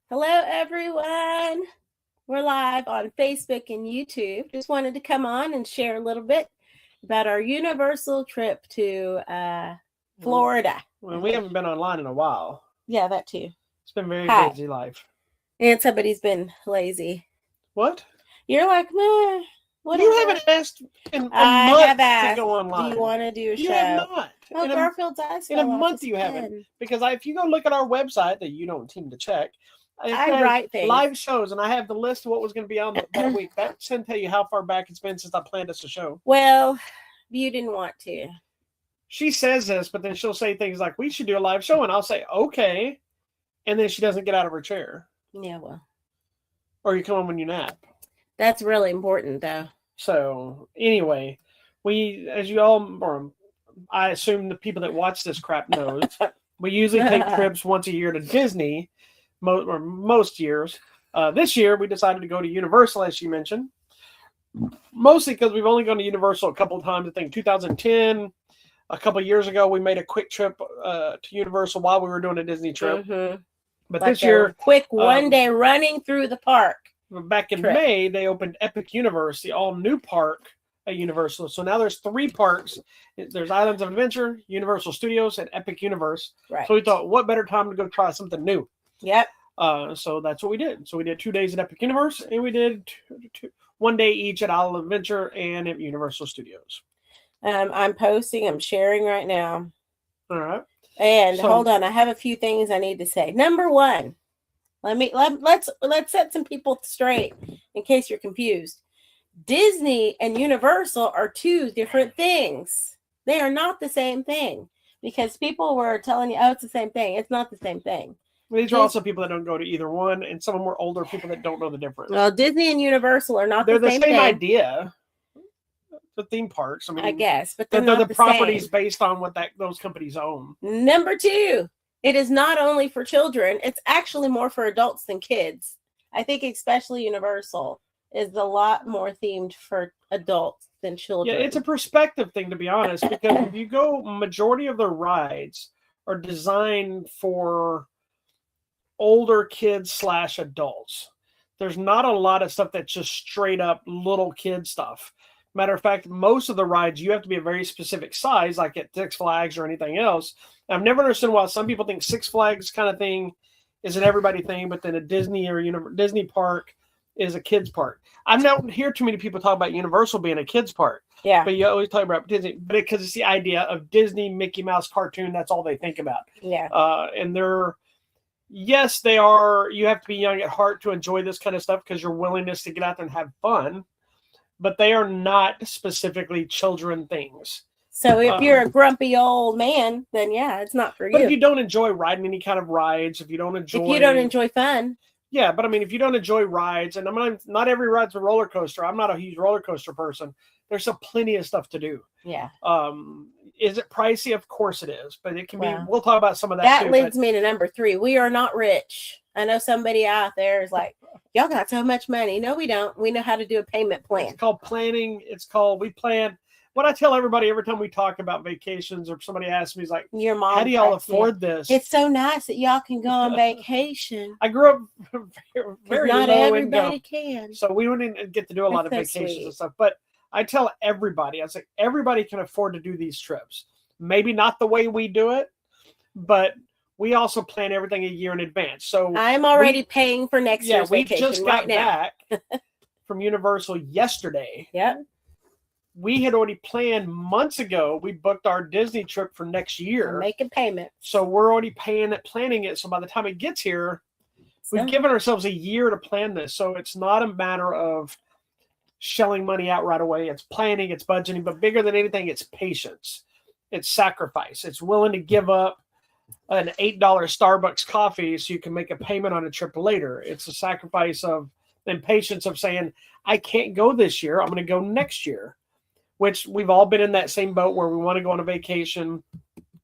Hello, everyone. We're live on Facebook and YouTube. Just wanted to come on and share a little bit about our Universal trip to Florida. Well, we haven't been online in a while. Yeah, that too. It's been very Hi. busy life. And somebody's been lazy. What? You're like, meh. Whatever. You haven't asked in a I month have asked, to go online. do you want to do a You show? have not. Oh, Garfield's eyes in a fell off month his you pen. haven't. Because if you go look at our website that you don't seem to check, I write things. Live shows, and I have the list of what was going to be on that week. That should tell you how far back it's been since I planned us a show. Well, you didn't want to. She says this, but then she'll say things like, we should do a live show, and I'll say, okay. And then she doesn't get out of her chair. Yeah, well. Or you come on when you nap. That's really important, though. So, anyway, we, as you all, or I assume the people that watch this crap knows, we usually take trips once a year to Disney, most years. This year, we decided to go to Universal, as you mentioned. Mostly because we've only gone to Universal a couple of times. I think 2010, a couple of years ago, we made a quick trip to Universal while we were doing a Disney trip. Mm-hmm. But like this year, quick one day running through the park. Back in May, they opened Epic Universe, the all-new park at Universal. So now there's 3 parks. There's Islands of Adventure, Universal Studios, and Epic Universe. Right. So we thought, what better time to go try something new? Yep. So that's what we did. So we did 2 days at Epic Universe, and we did 1 day each at Island of Adventure and at Universal Studios. I'm sharing right now. All right. And hold on, I have a few things I need to say. Number one, let's set some people straight in case you're confused. Disney and Universal are 2 different things. They are not the same thing, because people were telling you, oh, it's the same thing. It's not the same thing. These are also people that don't go to either one, and some of them are older people that don't know the difference. Well, Disney and Universal are not the same thing. They're the same idea. The theme parks. I guess, but they're not the properties based on what those companies own. Number 2, it is not only for children. It's actually more for adults than kids. I think especially Universal is a lot more themed for adults than children. Yeah, it's a perspective thing, to be honest, because if you go, majority of the rides are designed for older kids / adults. There's not a lot of stuff that's just straight up little kid stuff. Matter of fact, most of the rides, you have to be a very specific size, like at Six Flags or anything else. I've never understood why some people think Six Flags kind of thing is an everybody thing, but then a Disney or Disney park is a kids park. I don't hear too many people talk about Universal being a kids park. Yeah. But you always talk about Disney, but because it's the idea of Disney, Mickey Mouse cartoon, that's all they think about. Yeah. And yes, they are, you have to be young at heart to enjoy this kind of stuff because your willingness to get out there and have fun. But they are not specifically children things. So if you're a grumpy old man, then yeah, it's not for you. But if you don't enjoy riding any kind of rides, if you don't enjoy fun. Yeah, but I mean, if you don't enjoy rides, and not every ride's a roller coaster. I'm not a huge roller coaster person. There's plenty of stuff to do. Yeah. Is it pricey? Of course it is, but it can be. We'll talk about some of that. That leads me to number 3. We are not rich. I know somebody out there is like, y'all got so much money. No, we don't. We know how to do a payment plan. It's called planning. We plan. What I tell everybody every time we talk about vacations or somebody asks me is like, your mom, how do y'all afford this? It's so nice that y'all can go on vacation. I grew up very not low everybody income, can. so we wouldn't get to do a lot of vacations and stuff. But I tell everybody, I say everybody can afford to do these trips. Maybe not the way we do it, but we also plan everything a year in advance. So I'm already paying for next year's vacation. We just got back from Universal yesterday. Yep. We had already planned months ago. We booked our Disney trip for next year. I'm making payments. So we're already planning it. So by the time it gets here, we've given ourselves a year to plan this. So it's not a matter of shelling money out right away. It's planning, it's budgeting, but bigger than anything, it's patience. It's sacrifice. It's willing to give up an $8 Starbucks coffee so you can make a payment on a trip later. It's a sacrifice of and patience of saying, I can't go this year. I'm going to go next year, which we've all been in that same boat where we want to go on a vacation.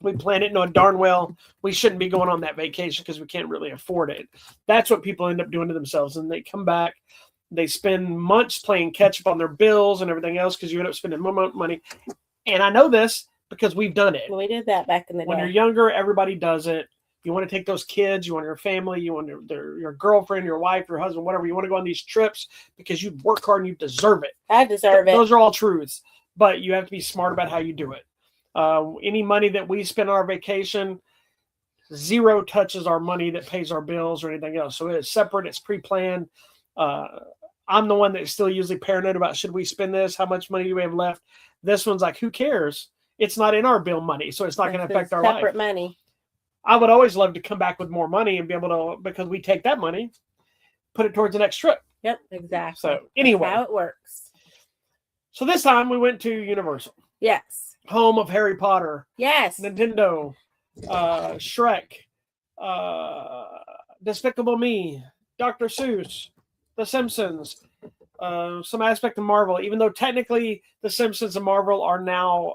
We plan it knowing darn well we shouldn't be going on that vacation because we can't really afford it. That's what people end up doing to themselves. And they come back, they spend months playing catch up on their bills and everything else because you end up spending more money. And I know this because we've done it. We did that back in the day. When you're younger, everybody does it. You want to take those kids, you want your family, you want your girlfriend, your wife, your husband, whatever. You want to go on these trips because you work hard and you deserve it. I deserve it. Those are all truths, but you have to be smart about how you do it. Any money that we spend on our vacation, zero touches our money that pays our bills or anything else. So it's separate. It's pre-planned. I'm the one that's still usually paranoid about, should we spend this? How much money do we have left? This one's like, who cares? It's not in our bill money, so it's not going to affect our life. Separate money. I would always love to come back with more money and be able to, because we take that money, put it towards the next trip. Yep, exactly. So anyway. That's how it works. So this time we went to Universal. Yes. Home of Harry Potter. Yes. Nintendo. Shrek. Despicable Me. Dr. Seuss. The Simpsons. Some aspect of Marvel, even though technically The Simpsons and Marvel are now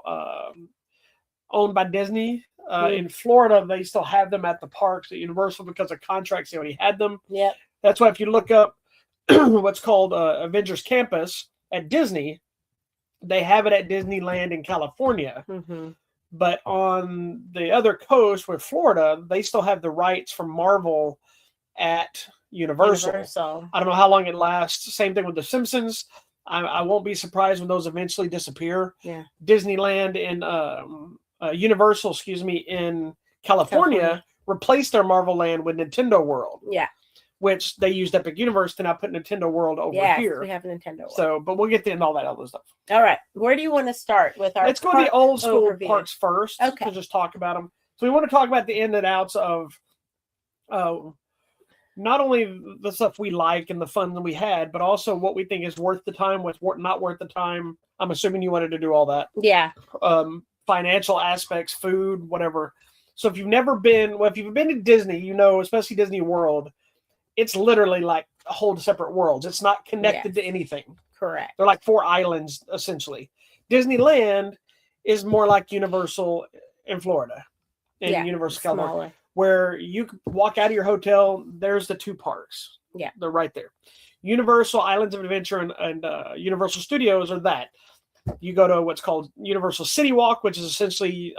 owned by Disney. In Florida, they still have them at the parks at Universal because of contracts. They already had them. Yep. That's why if you look up what's called Avengers Campus at Disney, they have it at Disneyland in California. Mm-hmm. But on the other coast with Florida, they still have the rights from Marvel at Universal. I don't know how long it lasts. Same thing with The Simpsons. I won't be surprised when those eventually disappear. Yeah. Disneyland and Universal, in California replaced their Marvel land with Nintendo World. Yeah. Which they used Epic Universe to now put Nintendo World over here. We have Nintendo World. So, but we'll get into all that other stuff. All right. Where do you want to start with our Let's go to the old school overview. parks first. Okay. To just talk about them. So we want to talk about the in and outs of not only the stuff we like and the fun that we had, but also what we think is worth the time, what's not worth the time. I'm assuming you wanted to do all that. Yeah. Financial aspects, food, whatever. So if you've never been, if you've been to Disney, you know, especially Disney World, it's literally like a whole separate worlds. It's not connected to anything. Correct. They're like 4 islands, essentially. Disneyland is more like Universal in Florida, in Universal California, where you can walk out of your hotel. There's the 2 parks. Yeah. They're right there. Universal Islands of Adventure and Universal Studios are that. You go to what's called Universal City Walk, which is essentially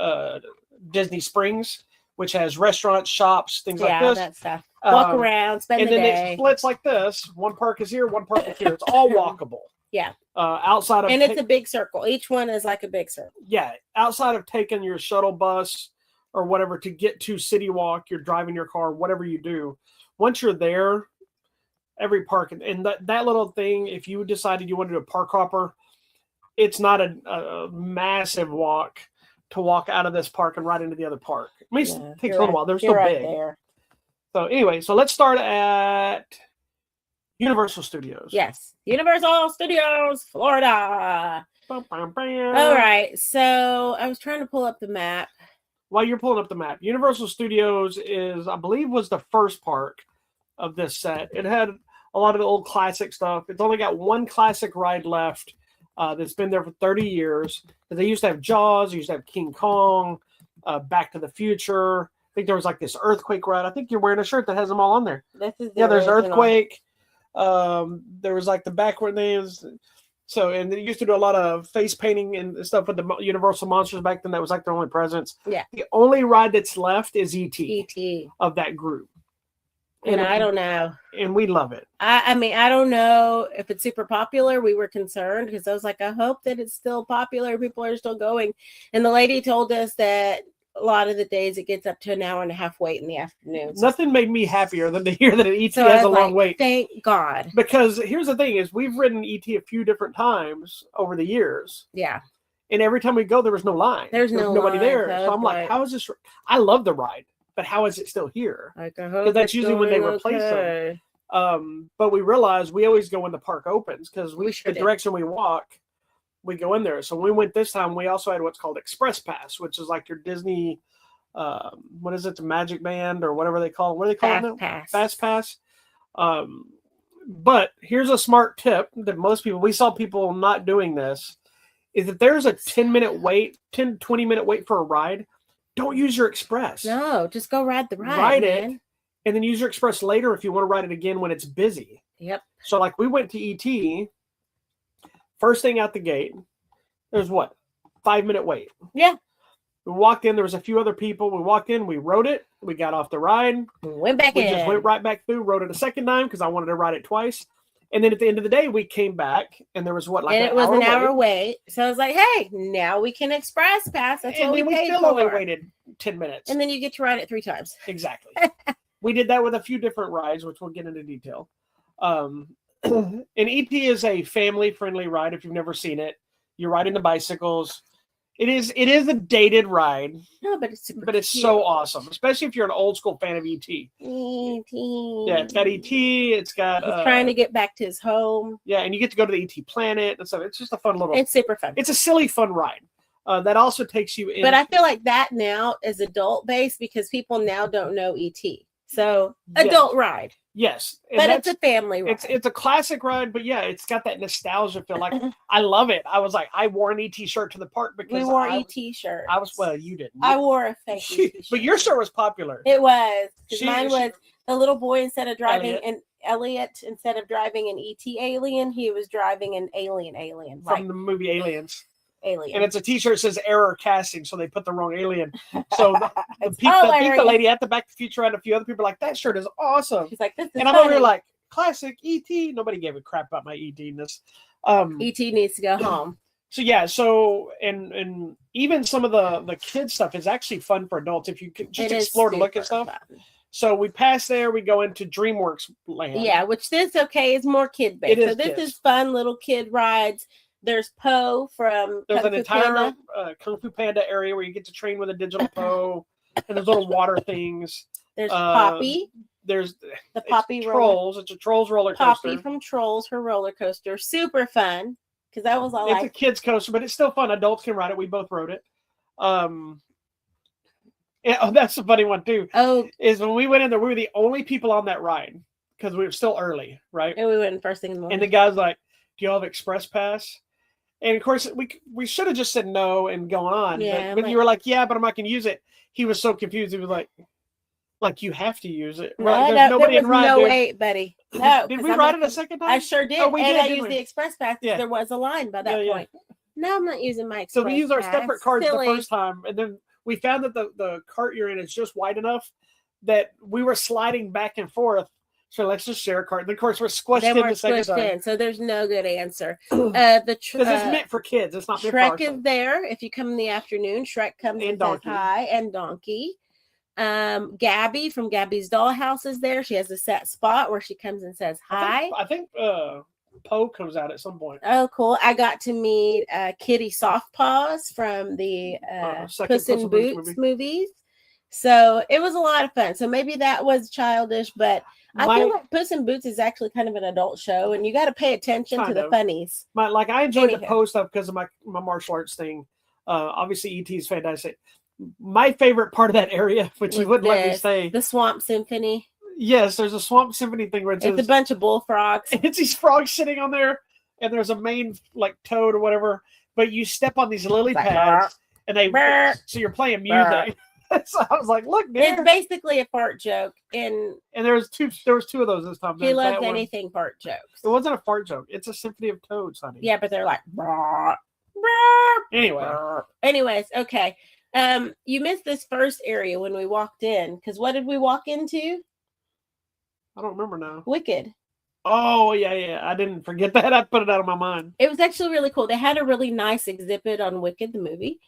Disney Springs, which has restaurants, shops, things like this. Yeah, that stuff. Walk around, spend the day. And then it splits like this. One park is here, one park is here. It's all walkable. Yeah. Outside of, and it's a big circle. Each one is like a big circle. Yeah. Outside of taking your shuttle bus or whatever to get to City Walk, you're driving your car, whatever you do. Once you're there, every park, and that little thing, if you decided you want to do a park hopper, it's not a massive walk to walk out of this park and right into the other park. I mean, it takes a little while. They're still big. There. So anyway, so let's start at Universal Studios. Yes. Universal Studios, Florida. All right. So I was trying to pull up the map. While you're pulling up the map, Universal Studios is, I believe, was the first park of this set. It had a lot of the old classic stuff. It's only got one classic ride left that's been there for 30 years. They used to have Jaws. They used to have King Kong, Back to the Future. I think there was like this earthquake ride. I think you're wearing a shirt that has them all on there. This is there's Earthquake. There was like the backward names. So, and they used to do a lot of face painting and stuff with the Universal monsters back then. That was like their only presence. Yeah. The only ride that's left is E.T. E.T. of that group. And I don't know. And we love it. I mean, I don't know if it's super popular. We were concerned because I was like, I hope that it's still popular. People are still going. And the lady told us that a lot of the days it gets up to an hour and a half wait in the afternoon. Nothing made me happier than to hear that ET has a long wait. Thank God. Because here's the thing is we've ridden ET a few different times over the years. Yeah. And every time we go, there was no line. There's nobody there. So I'm like, how is this? I love the ride, but how is it still here? Because that's usually when they replace them. But we realize we always go when the park opens because the direction we walk, we go in there. So when we went this time, we also had what's called Express Pass, which is like your Disney, what is it, the Magic Band or whatever they call it. What do they call it now? Fast Pass. But here's a smart tip that we saw people not doing this, is if there's a 10-minute wait, 20-minute wait for a ride, don't use your Express. No, just go ride the ride. Ride it, and then use your Express later if you want to ride it again when it's busy. Yep. So like we went to ET, first thing out the gate, there's what? 5-minute wait. Yeah. We walked in, there was a few other people. We walked in, we rode it. We got off the ride. Went back We in. just went right back through, rode it a second time because I wanted to ride it twice. And then at the end of the day, we came back, and there was and it was an hour wait. So I was like, hey, now we can express pass. That's what we paid still for. only waited 10 minutes. And then you get to ride it 3 times. Exactly. We did that with a few different rides, which we'll get into detail. And E.T. is a family-friendly ride if you've never seen it. You're riding the bicycles. It is a dated ride. No, but it's super it's cute. so awesome, especially if you're an old school fan of E.T. E.T. Yeah, it's got E.T. It's got He's trying to get back to his home. Yeah, and you get to go to the E.T. planet and stuff. It's just a fun little. It's super fun. It's a silly, fun ride. That also takes you in. But I feel like that now is adult based because people now don't know E.T. So adult ride. Yes, but it's a family ride. It's a classic ride, but yeah, it's got that nostalgia feel. Like I love it. I was like, I wore an ET shirt to the park because we wore ET shirts. You didn't. I wore a fake ET shirt. But your shirt was popular. It was. Mine was the little boy instead of driving Elliot instead of driving an ET alien, he was driving an alien from the movie Aliens. Alien. And it's a t-shirt that says error casting, so they put the wrong alien. So the people, I think the lady at the Back to the Future and a few other people are like, that shirt is awesome. She's like, this is and I'm over here like, classic E.T. Nobody gave a crap about my E.T.ness. E.T. needs to go home. So yeah, and even some of the kid stuff is actually fun for adults if you can just explore to look at stuff. Fun. So we pass there, we go into DreamWorks land. Yeah, which is more kid based. So this is fun little kid rides. There's Poe from There's an entire Kung Fu Panda area where you get to train with a digital Poe, and there's little water things. There's Poppy. There's the Poppy Trolls. It's a Trolls roller coaster. Poppy from Trolls, her roller coaster, super fun because that was all. It's a kids coaster, but it's still fun. Adults can ride it. We both rode it. That's a funny one too. Is when we went in there, we were the only people on that ride because we were still early, right? And we went in first thing in the morning. And the guy's like, "Do you all have express pass?" And of course, we should have just said no and gone on. Yeah, but you were like, "Yeah, but I'm not going to use it." He was so confused. He was like you have to use it. Right? There's nobody in ride. No wait, buddy. No. Did we ride it a second time? I sure did. And I used the express pass because there was a line by that point. No, I'm not using my express pass. So we used our separate cards the first time, and then we found that the cart you're in is just wide enough that we were sliding back and forth. So let's just share a cart. And of course, we're squished in the second time. So there's no good answer. Because it's meant for kids. It's not meant for Shrek is there. If you come in the afternoon, Shrek comes and says hi, and Donkey. Gabby from Gabby's Dollhouse is there. She has a set spot where she comes and says hi. I think Poe comes out at some point. Oh, cool. I got to meet Kitty Softpaws from the Puss in Boots movies. So it was a lot of fun. So maybe that was childish, but I feel like Puss in Boots is actually kind of an adult show, and you got to pay attention to the funnies. I enjoyed the Poe stuff because of my martial arts thing. Obviously, E.T. is fantastic. My favorite part of that area, which you wouldn't let me say, the Swamp Symphony. Yes, there's a Swamp Symphony thing where it's a bunch of bullfrogs. It's these frogs sitting on there, and there's a main toad or whatever. But you step on these lily pads, and so you're playing music. So I was like, "Look, dude. It's basically a fart joke." And there was two of those this time. He loves anything fart jokes. It wasn't a fart joke. It's a symphony of toads, honey. Yeah, but they're like. Anyways, okay. You missed this first area when we walked in because what did we walk into? I don't remember now. Wicked. Oh yeah. I didn't forget that. I put it out of my mind. It was actually really cool. They had a really nice exhibit on Wicked the movie.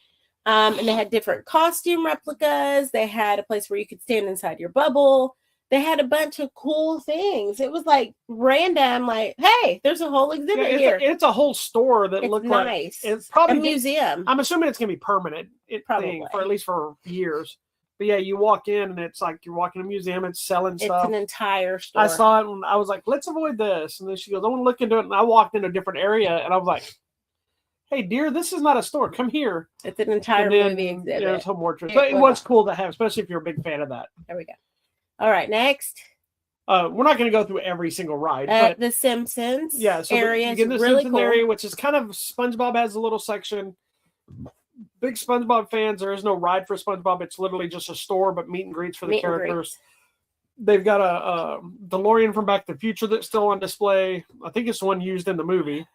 And they had different costume replicas. They had a place where you could stand inside your bubble. They had a bunch of cool things. It was like random, like, hey, there's a whole exhibit here. It's a whole store that looked nice. Like it's probably a museum. I'm assuming it's gonna be permanent thing for at least for years. But yeah, you walk in and it's like you're walking a museum. It's selling stuff. It's an entire store. I saw it and I was like, let's avoid this. And then she goes, I want to look into it. And I walked into a different area and I was like, hey, dear, this is not a store. Come here. It's an entire movie exhibit. Yeah, it's home orchard. But it was cool to have, especially if you're a big fan of that. There we go. All right, next. We're not going to go through every single ride. But the Simpsons so area you get the really Simpsons cool. area, which is kind of SpongeBob has a little section. Big SpongeBob fans. There is no ride for SpongeBob. It's literally just a store, but meet and greets for the characters. They've got a DeLorean from Back to the Future that's still on display. I think it's the one used in the movie.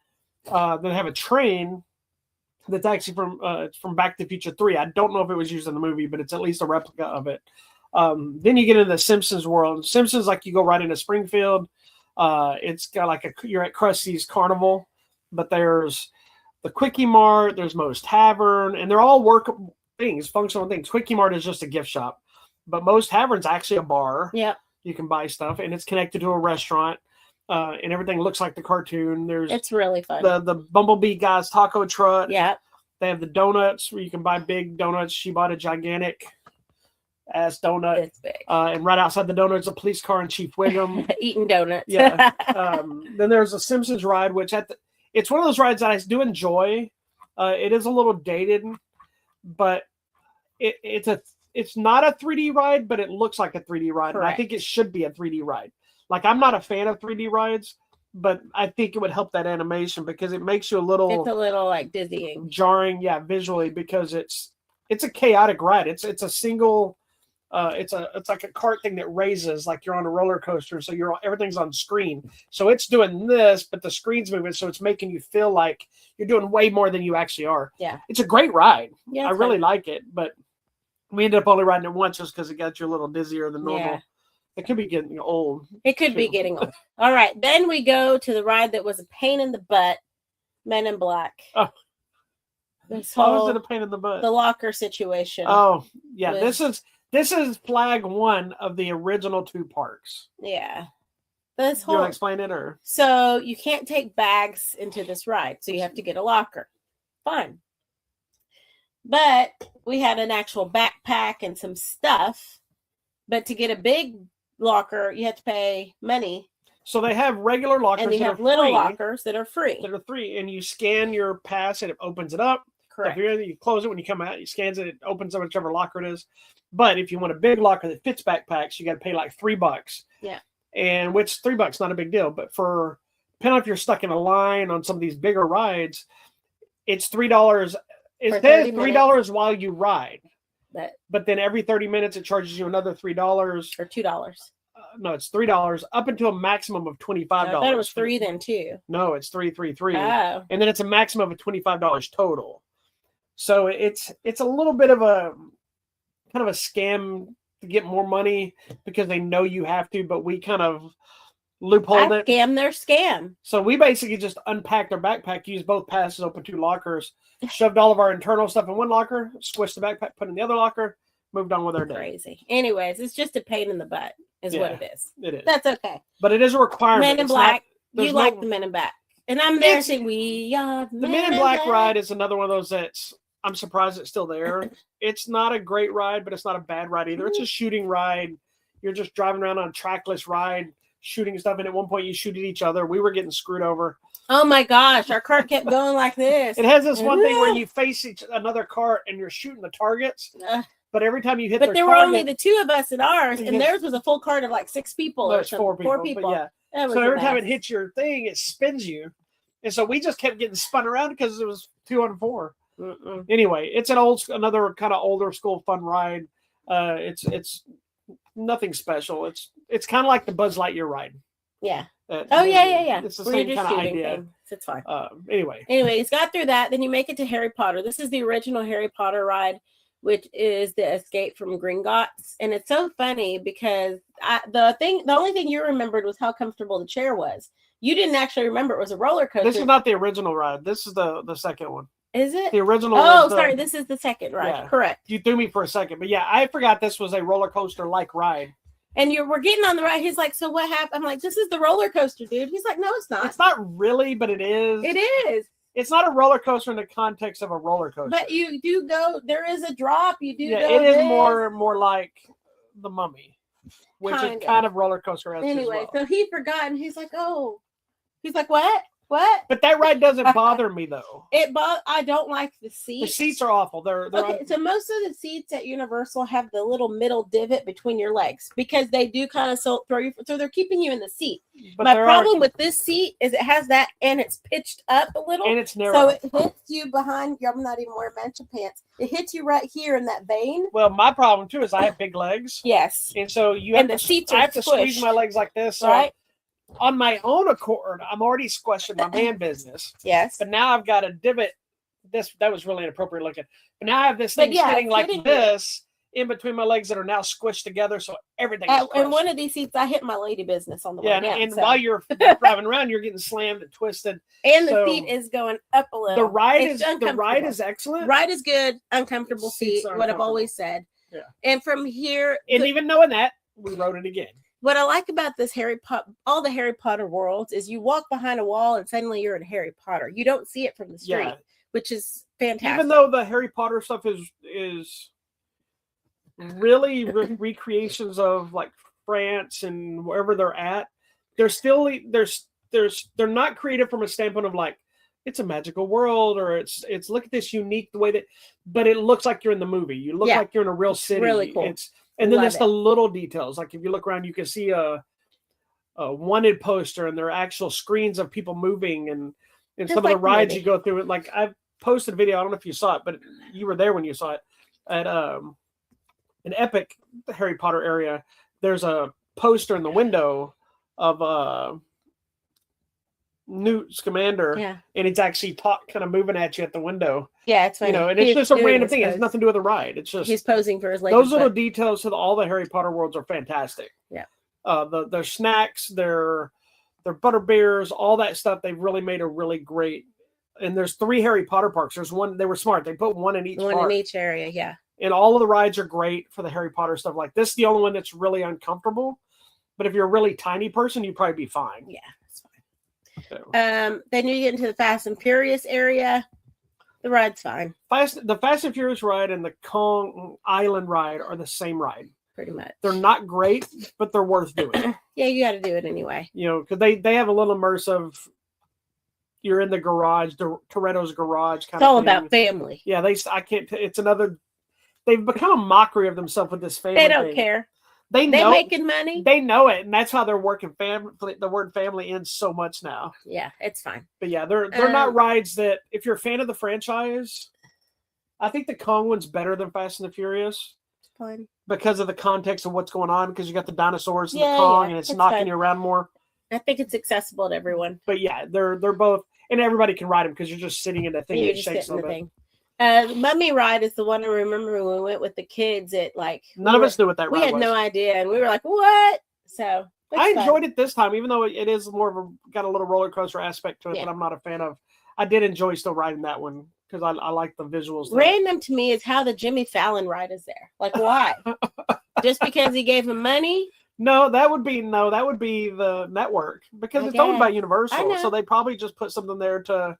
They have a train that's actually from Back to the Future 3. I don't know if it was used in the movie, but it's at least a replica of it. Then you get into the Simpsons world. Simpsons, like you go right into Springfield. It's got like you're at Krusty's Carnival, but there's the Quickie Mart, there's Moe's Tavern, and they're all workable things, functional things. Quickie Mart is just a gift shop, but Moe's Tavern's actually a bar. Yeah. You can buy stuff, and it's connected to a restaurant, and everything looks like the cartoon. It's really fun. The Bumblebee guy's taco truck. Yeah. They have the donuts where you can buy big donuts. She bought a gigantic ass donut. It's big. And right outside the donut's a police car and Chief Wiggum. Eating donuts. Yeah. Then there's a Simpsons ride, which it's one of those rides that I do enjoy. It is a little dated, but it's not a 3D ride, but it looks like a 3D ride. And I think it should be a 3D ride. Like, I'm not a fan of 3D rides, but I think it would help that animation because it makes you it's a little like dizzying, jarring, visually, because it's a chaotic ride. It's a single it's like a cart thing that raises like you're on a roller coaster, so everything's on screen. So it's doing this, but the screen's moving, so it's making you feel like you're doing way more than you actually are. Yeah. It's a great ride. Yeah, I really like it, but we ended up only riding it once just because it got you a little dizzier than normal. Yeah. It could be getting old. It could be getting old. All right. Then we go to the ride that was a pain in the butt, Men in Black. Oh. This Why whole, was it a pain in the butt? the locker situation. Oh, yeah. This is flag one of the original 2 parks. Yeah. You want to explain it, or? So you can't take bags into this ride, so you have to get a locker. Fine. But we had an actual backpack and some stuff. But to get a big locker, you have to pay money. So they have regular lockers, and they have little lockers that are free. And you scan your pass, and it opens it up. Correct. You close it when you come out. You scans it, it opens up whichever locker it is. But if you want a big locker that fits backpacks, you got to pay like $3. Yeah. And which $3 not a big deal, but depending on if you're stuck in a line on some of these bigger rides, it's $3. It says $3 while you ride. But then every 30 minutes it charges you another $3 or $2. No, it's $3 up until a maximum of $25. I thought it was 3 then too. No, it's 333. Oh. And then it's a maximum of $25 total. So it's a little bit of a kind of a scam to get more money because they know you have to, but we kind of loopholed it. Scam their scam. So we basically just unpacked our backpack, used both passes, opened 2 lockers, shoved all of our internal stuff in one locker, squished the backpack, put in the other locker, moved on with our day. Crazy. Anyways, it's just a pain in the butt is what it is. It is. That's okay. But it is a requirement. Men in Black. You like the Men in Black. And I'm there saying we are the Men in Black ride is another one of those that's I'm surprised it's still there. It's not a great ride, but it's not a bad ride either. It's a shooting ride. You're just driving around on a trackless ride, shooting stuff, and at one point you shoot at each other. We were getting screwed over. Oh my gosh, our cart kept going like this. It has this one thing where you face another cart and you're shooting the targets. But every time you hit but there were only the 2 of us in ours, and theirs was a full cart of like 6 people. No, it's 4 people. But yeah. So every time it hits your thing, it spins you. And so we just kept getting spun around because it was 2 on 4. Anyway, it's another kind of older school fun ride. It's nothing special. It's kind of like the Buzz Lightyear ride. Yeah. Yeah. It's the same kind of idea. It's fine. Anyway, he's got through that. Then you make it to Harry Potter. This is the original Harry Potter ride, which is the Escape from Gringotts. And it's so funny because the only thing you remembered was how comfortable the chair was. You didn't actually remember it was a roller coaster. This is not the original ride. This is the second one. Is it? The original. Oh, sorry. This is the second ride. Yeah. Correct. You threw me for a second. But yeah, I forgot this was a roller coaster-like ride. And we're getting on the ride. He's like, so what happened? I'm like, this is the roller coaster, dude. He's like, no, it's not. It's not really, but it is. It is. It's not a roller coaster in the context of a roller coaster. But you do go, there is a drop. You do go. It is more like the Mummy, which is kind of roller coaster. Anyway, so he forgot, and he's like, oh. He's like, what? What? But that ride doesn't bother me though. I don't like the seats. The seats are awful. They're okay. So most of the seats at Universal have the little middle divot between your legs because they do kind of throw you. So they're keeping you in the seat. But my problem with this seat is it has that and it's pitched up a little and it's narrow. So it hits you behind. I'm not even wearing mancha pants. It hits you right here in that vein. Well, my problem too is I have big legs. Yes. And so I have to squeeze my legs like this. So right. On my own accord, I'm already squashing my man business. Yes. But now I've got a divot. That was really inappropriate looking. But now I have this thing sitting like this. in between my legs that are now squished together, so everything is And one of these seats, I hit my lady business on the way down. And so. while you're driving around, you're getting slammed and twisted. And the seat is going up a little. The ride is excellent. Ride is good. Uncomfortable seat. What I've always said. Yeah. And from here, and even knowing that, we rode it again. What I like about this all the Harry Potter worlds is you walk behind a wall and suddenly you're in Harry Potter. You don't see it from the street, which is fantastic. Even though the Harry Potter stuff is really recreations of like France and wherever they're at, they're still they're not creative from a standpoint of like it's a magical world or it's look at this unique the way that, but it looks like you're in the movie. You look like you're in a real city. Really cool. And then there's the little details. Like if you look around, you can see a wanted poster and there are actual screens of people moving and some of the rides you go through. Like I've posted a video. I don't know if you saw it, but you were there when you saw it at an Epic Harry Potter area. There's a poster in the window of Newt Scamander, and it's actually kind of moving at you at the window. Yeah, it's funny. And it's just a random thing. It has nothing to do with the ride. It's just he's posing for his lady. Those little details to all the Harry Potter worlds are fantastic. Yeah. Their snacks, their butter beers, all that stuff. They've really made a really great. And there's 3 Harry Potter parks. There's one. They were smart. They put one in each park. One in each area. Yeah. And all of the rides are great for the Harry Potter stuff. Like this is the only one that's really uncomfortable. But if you're a really tiny person, you'd probably be fine. Yeah. So. Then you get into the Fast and Furious area. The ride's fine. The Fast and Furious ride and the Kong Island ride are the same ride. Pretty much. They're not great, but they're worth doing. Yeah, you got to do it anyway. Because they have a little immersive. You're in the garage, Toretto's garage. It's all about family. Yeah, it's another. They've become a mockery of themselves with this family. They don't care. They're making money. They know it, and that's how they're working. Family. The word family ins so much now. Yeah, it's fine. But yeah, they're not rides that if you're a fan of the franchise, I think the Kong one's better than Fast and the Furious. It's fine because of the context of what's going on. Because you got the dinosaurs and the Kong, and it's knocking you around more. I think it's accessible to everyone. But yeah, they're both, and everybody can ride them because you're just sitting in the thing. It shakes a little bit. The Mummy ride is the one I remember when we went with the kids. None of us knew what that ride was. We had no idea, and we were like, "What?" So I enjoyed it this time, even though it is more of got a little roller coaster aspect to it that I'm not a fan of. I did enjoy still riding that one because I like the visuals. Random to me is how the Jimmy Fallon ride is there. Like, why? Just because he gave him money? No, that would be the network because it's owned by Universal, so they probably just put something there to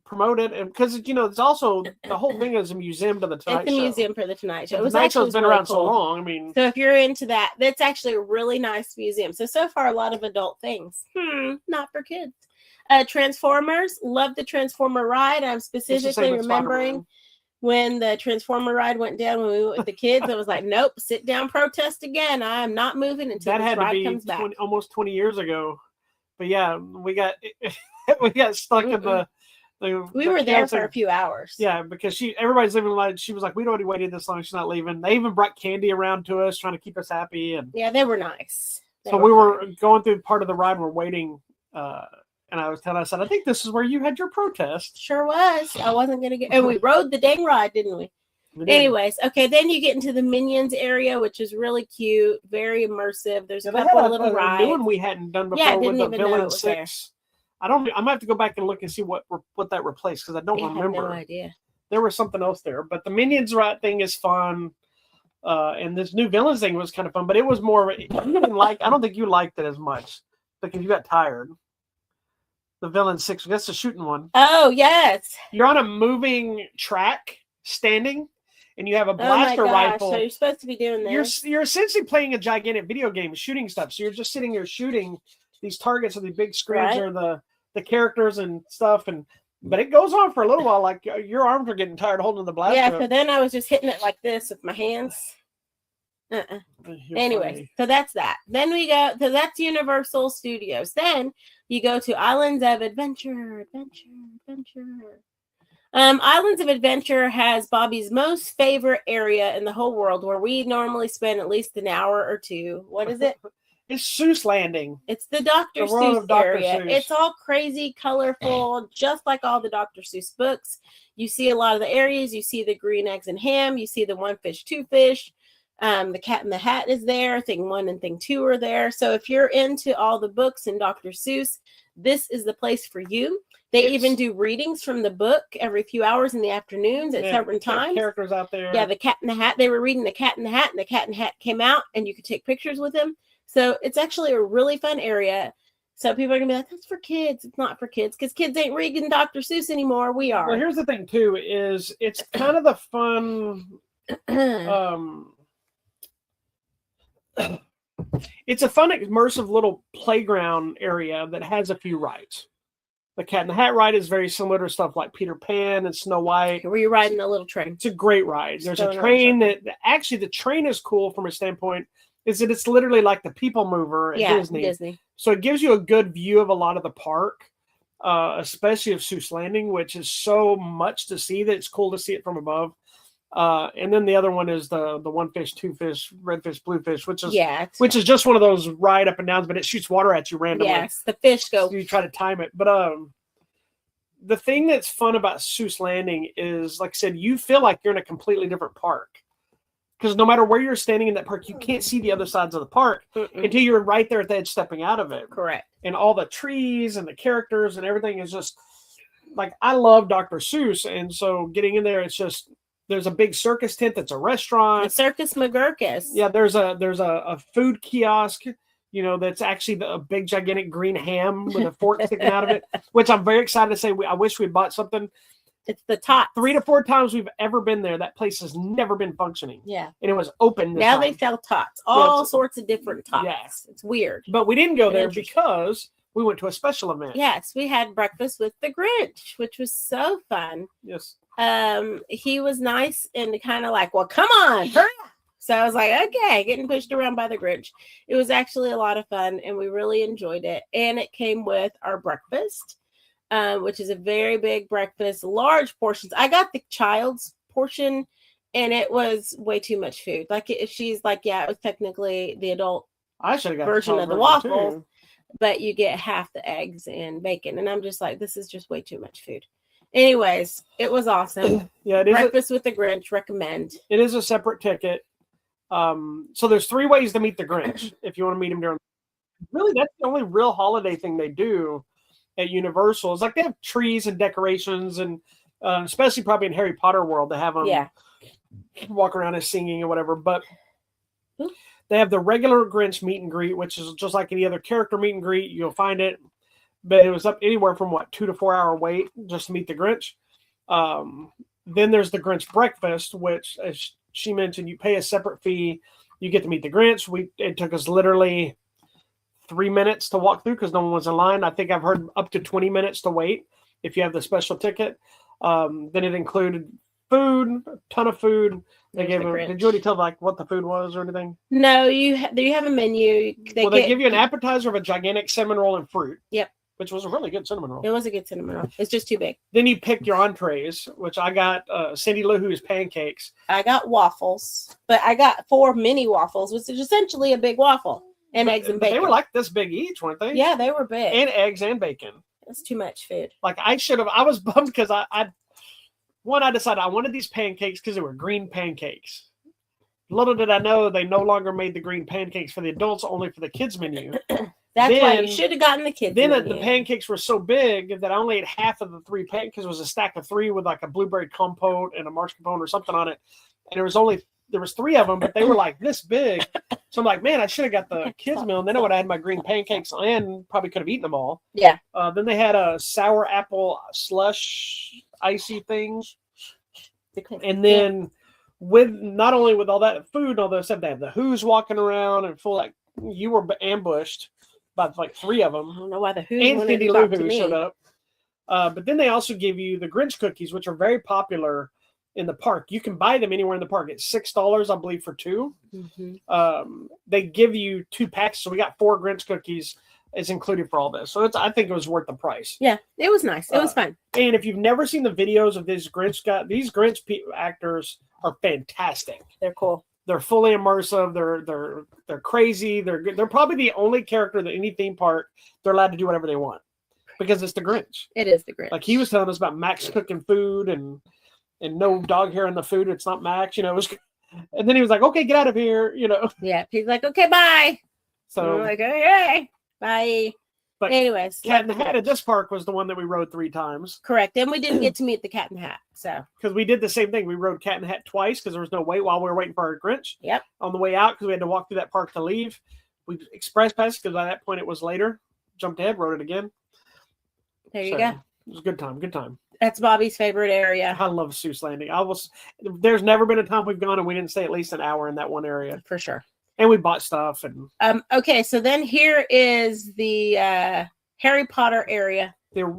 promote it, and because it's also the whole thing is a museum to the Tonight Show. It's a museum for the Tonight Show. The Tonight Show's been around so long. I mean, so if you're into that, that's actually a really nice museum. So far, a lot of adult things, not for kids. Transformers, love the Transformer ride. I'm specifically remembering when the Transformer ride went down when we went with the kids. I was like, nope, sit down, protest again. I'm not moving until this ride comes back. Almost 20 years ago. But yeah, we got stuck in the. We were there for a few hours. Yeah, because everybody's living like she was like, we'd already waited this long. She's not leaving. They even brought candy around to us, trying to keep us happy. And yeah, they were nice. So we were going through part of the ride. We're waiting, and I said, I think this is where you had your protest. Sure was. I wasn't gonna get, and we rode the dang ride, didn't we? Anyways, okay. Then you get into the Minions area, which is really cute, very immersive. There's a couple of little rides. New one we hadn't done before with the Villain 6. I'm gonna have to go back and look and see what that replaced because I don't remember. I have no idea. There was something else there, but the Minions ride thing is fun, and this new Villains thing was kind of fun. But it was more. I don't think you liked it as much because you got tired. The Villain 6. That's the shooting one. Oh yes. You're on a moving track, standing, and you have a blaster rifle. So you're supposed to be doing this. You're essentially playing a gigantic video game, shooting stuff. So you're just sitting here shooting these targets on the big screens or the characters and stuff, but it goes on for a little while. Like your arms are getting tired holding the blaster. Yeah, so then I was just hitting it like this with my hands. Anyway, so that's that. Then we go. So that's Universal Studios. Then you go to Islands of Adventure. Islands of Adventure has Bobby's most favorite area in the whole world, where we normally spend at least an hour or two. What is it? It's Seuss Landing. It's the Dr. The world Seuss of Dr. area. Seuss. It's all crazy, colorful, just like all the Dr. Seuss books. You see a lot of the areas. You see the green eggs and ham. You see the one fish, two fish. The Cat in the Hat is there. Thing 1 and Thing 2 are there. So if you're into all the books in Dr. Seuss, this is the place for you. They even do readings from the book every few hours in the afternoons at certain times. Characters out there. Yeah, the Cat in the Hat. They were reading the Cat in the Hat, and the Cat in the Hat came out, and you could take pictures with him. So it's actually a really fun area. So people are gonna be like, "That's for kids." It's not for kids because kids ain't reading Dr. Seuss anymore. We are. Well, here's the thing too: is it's kind of the fun. It's a fun, immersive little playground area that has a few rides. The Cat in the Hat ride is very similar to stuff like Peter Pan and Snow White. Were you riding a little train? It's a great ride. There's a train that actually the train is cool from a standpoint is that it's literally like the People Mover at Disney. So it gives you a good view of a lot of the park, especially of Seuss Landing, which is so much to see that it's cool to see it from above. And then the other one is the one fish, two fish, red fish, blue fish, which is just one of those ride up and downs, but it shoots water at you randomly. Yes, the fish go. So you try to time it. But the thing that's fun about Seuss Landing is, like I said, you feel like you're in a completely different park. Because no matter where you're standing in that park, you can't see the other sides of the park until you're right there at the edge stepping out of it. Correct. And all the trees and the characters and everything is just, like, I love Dr. Seuss. And so getting in there, it's just, there's a big circus tent that's a restaurant. The Circus McGurkus. Yeah, there's a food kiosk, that's actually a big gigantic green ham with a fork sticking out of it, which I'm very excited to say. I wish we bought something. It's the top. 3 to 4 times we've ever been there, that place has never been functioning. Yeah. And it was open now time. They sell tots. All sorts of different tots. Yes. It's weird. But we didn't go there because we went to a special event. Yes, we had breakfast with the Grinch, which was so fun. Yes. He was nice and kind of like, well, come on, hurry up. So I was like, okay, getting pushed around by the Grinch. It was actually a lot of fun and we really enjoyed it. And it came with our breakfast, which is a very big breakfast, large portions. I got the child's portion and it was way too much food. Like she's like, yeah, it was technically the adult version of the waffles, too. But you get half the eggs and bacon. And I'm just like, this is just way too much food. Anyways, it was awesome. Yeah, it is Breakfast with the Grinch, recommend. It is a separate ticket. So there's 3 ways to meet the Grinch if you want to meet him during. Really, that's the only real holiday thing they do at Universal. It's like they have trees and decorations, and especially probably in Harry Potter world, they have them walk around and singing or whatever. But they have the regular Grinch meet and greet, which is just like any other character meet and greet. You'll find it. But it was up anywhere from 2 to 4 hour wait just to meet the Grinch. Then there's the Grinch Breakfast, which, as she mentioned, you pay a separate fee. You get to meet the Grinch. It took us literally 3 minutes to walk through because no one was in line. I think I've heard up to 20 minutes to wait if you have the special ticket. Then it included food, a ton of food. Did you already tell what the food was or anything? No, you have a menu. They give you an appetizer of a gigantic cinnamon roll and fruit. Yep. Which was a really good cinnamon roll. It was a good cinnamon roll. It's just too big. Then you pick your entrees, which I got Cindy Lou Who's pancakes. I got waffles, but I got 4 mini waffles, which is essentially a big waffle, and eggs and bacon. They were like this big each, weren't they? Yeah, they were big. And eggs and bacon. That's too much food. Like I was bummed because I decided I wanted these pancakes because they were green pancakes. Little did I know they no longer made the green pancakes for the adults, only for the kids menu. That's why you should have gotten the kids. Then the pancakes were so big that I only ate half of the 3 pancakes. It was a stack of 3 with like a blueberry compote and a mascarpone or something on it. And there was 3 of them, but they were like this big. So I'm like, man, I should have got the kids meal. And then I would have had my green pancakes and probably could have eaten them all. Yeah. Then they had a sour apple slush icy thing. And then not only with all that food and all that stuff, they have the Who's walking around and full like you were ambushed by like 3 of them. I don't know why the Who's and Cindy Lou Who showed up. But then they also give you the Grinch cookies, which are very popular in the park. You can buy them anywhere in the park. It's $6, I believe, for 2. Mm-hmm. They give you 2 packs, so we got 4 Grinch cookies. It's included for all this, so I think it was worth the price. Yeah, it was nice. It was fun. And if you've never seen the videos of these Grinch actors are fantastic. They're cool. They're fully immersive. They're crazy. They're good. They're probably the only character that any theme park they're allowed to do whatever they want because it's the Grinch. It is the Grinch. Like he was telling us about Max cooking food and no dog hair in the food. It's not Max, you know. And then he was like, "Okay, get out of here," you know. Yeah, he's like, "Okay, bye." So I'm like, "Okay, bye." But anyways, Cat in the Hat at this park was the one that we rode 3 times. Correct, and we didn't get to meet the Cat in the Hat, so because we did the same thing. We rode Cat in the Hat twice because there was no wait while we were waiting for our Grinch. Yep. On the way out because we had to walk through that park to leave. We express passed because by that point it was later. Jumped ahead, rode it again. There you go. It was a good time. Good time. That's Bobby's favorite area. I love Seuss Landing. There's never been a time we've gone and we didn't stay at least an hour in that one area. For sure. And we bought stuff and okay, so then here is the Harry Potter area.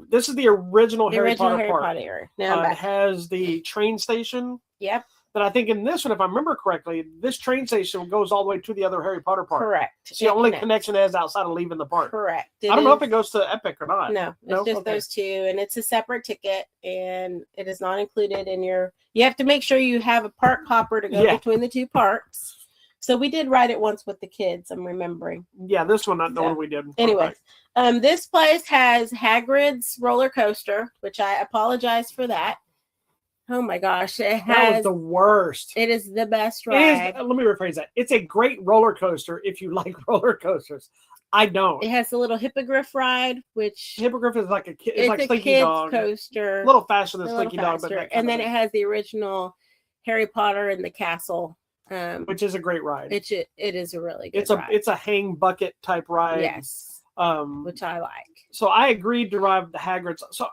This is the original Harry Potter Harry park. Potter area. Now it has the train station. Yep. But I think in this one, if I remember correctly, this train station goes all the way to the other Harry Potter park. Correct. It's the only connection it has outside of leaving the park. Correct. I don't know if it goes to Epic or not. No, it's just those two, and it's a separate ticket, and it is not included in your. You have to make sure you have a park hopper to go between the two parks. So we did ride it once with the kids. I'm remembering. Yeah, this one, not the one we did. Anyways, this place has Hagrid's roller coaster, which I apologize for that. Oh my gosh, that was the worst. It is the best ride. Let me rephrase that. It's a great roller coaster if you like roller coasters. I don't. It has the little hippogriff ride, which hippogriff is like it's like a Slinky kid's Dog coaster, a little faster than Slinky Dog, but and then it has the original Harry Potter and the Castle, which is a great ride. It is a really good ride. It's a hang bucket type ride. Yes, which I like. So I agreed to ride the Hagrid's. So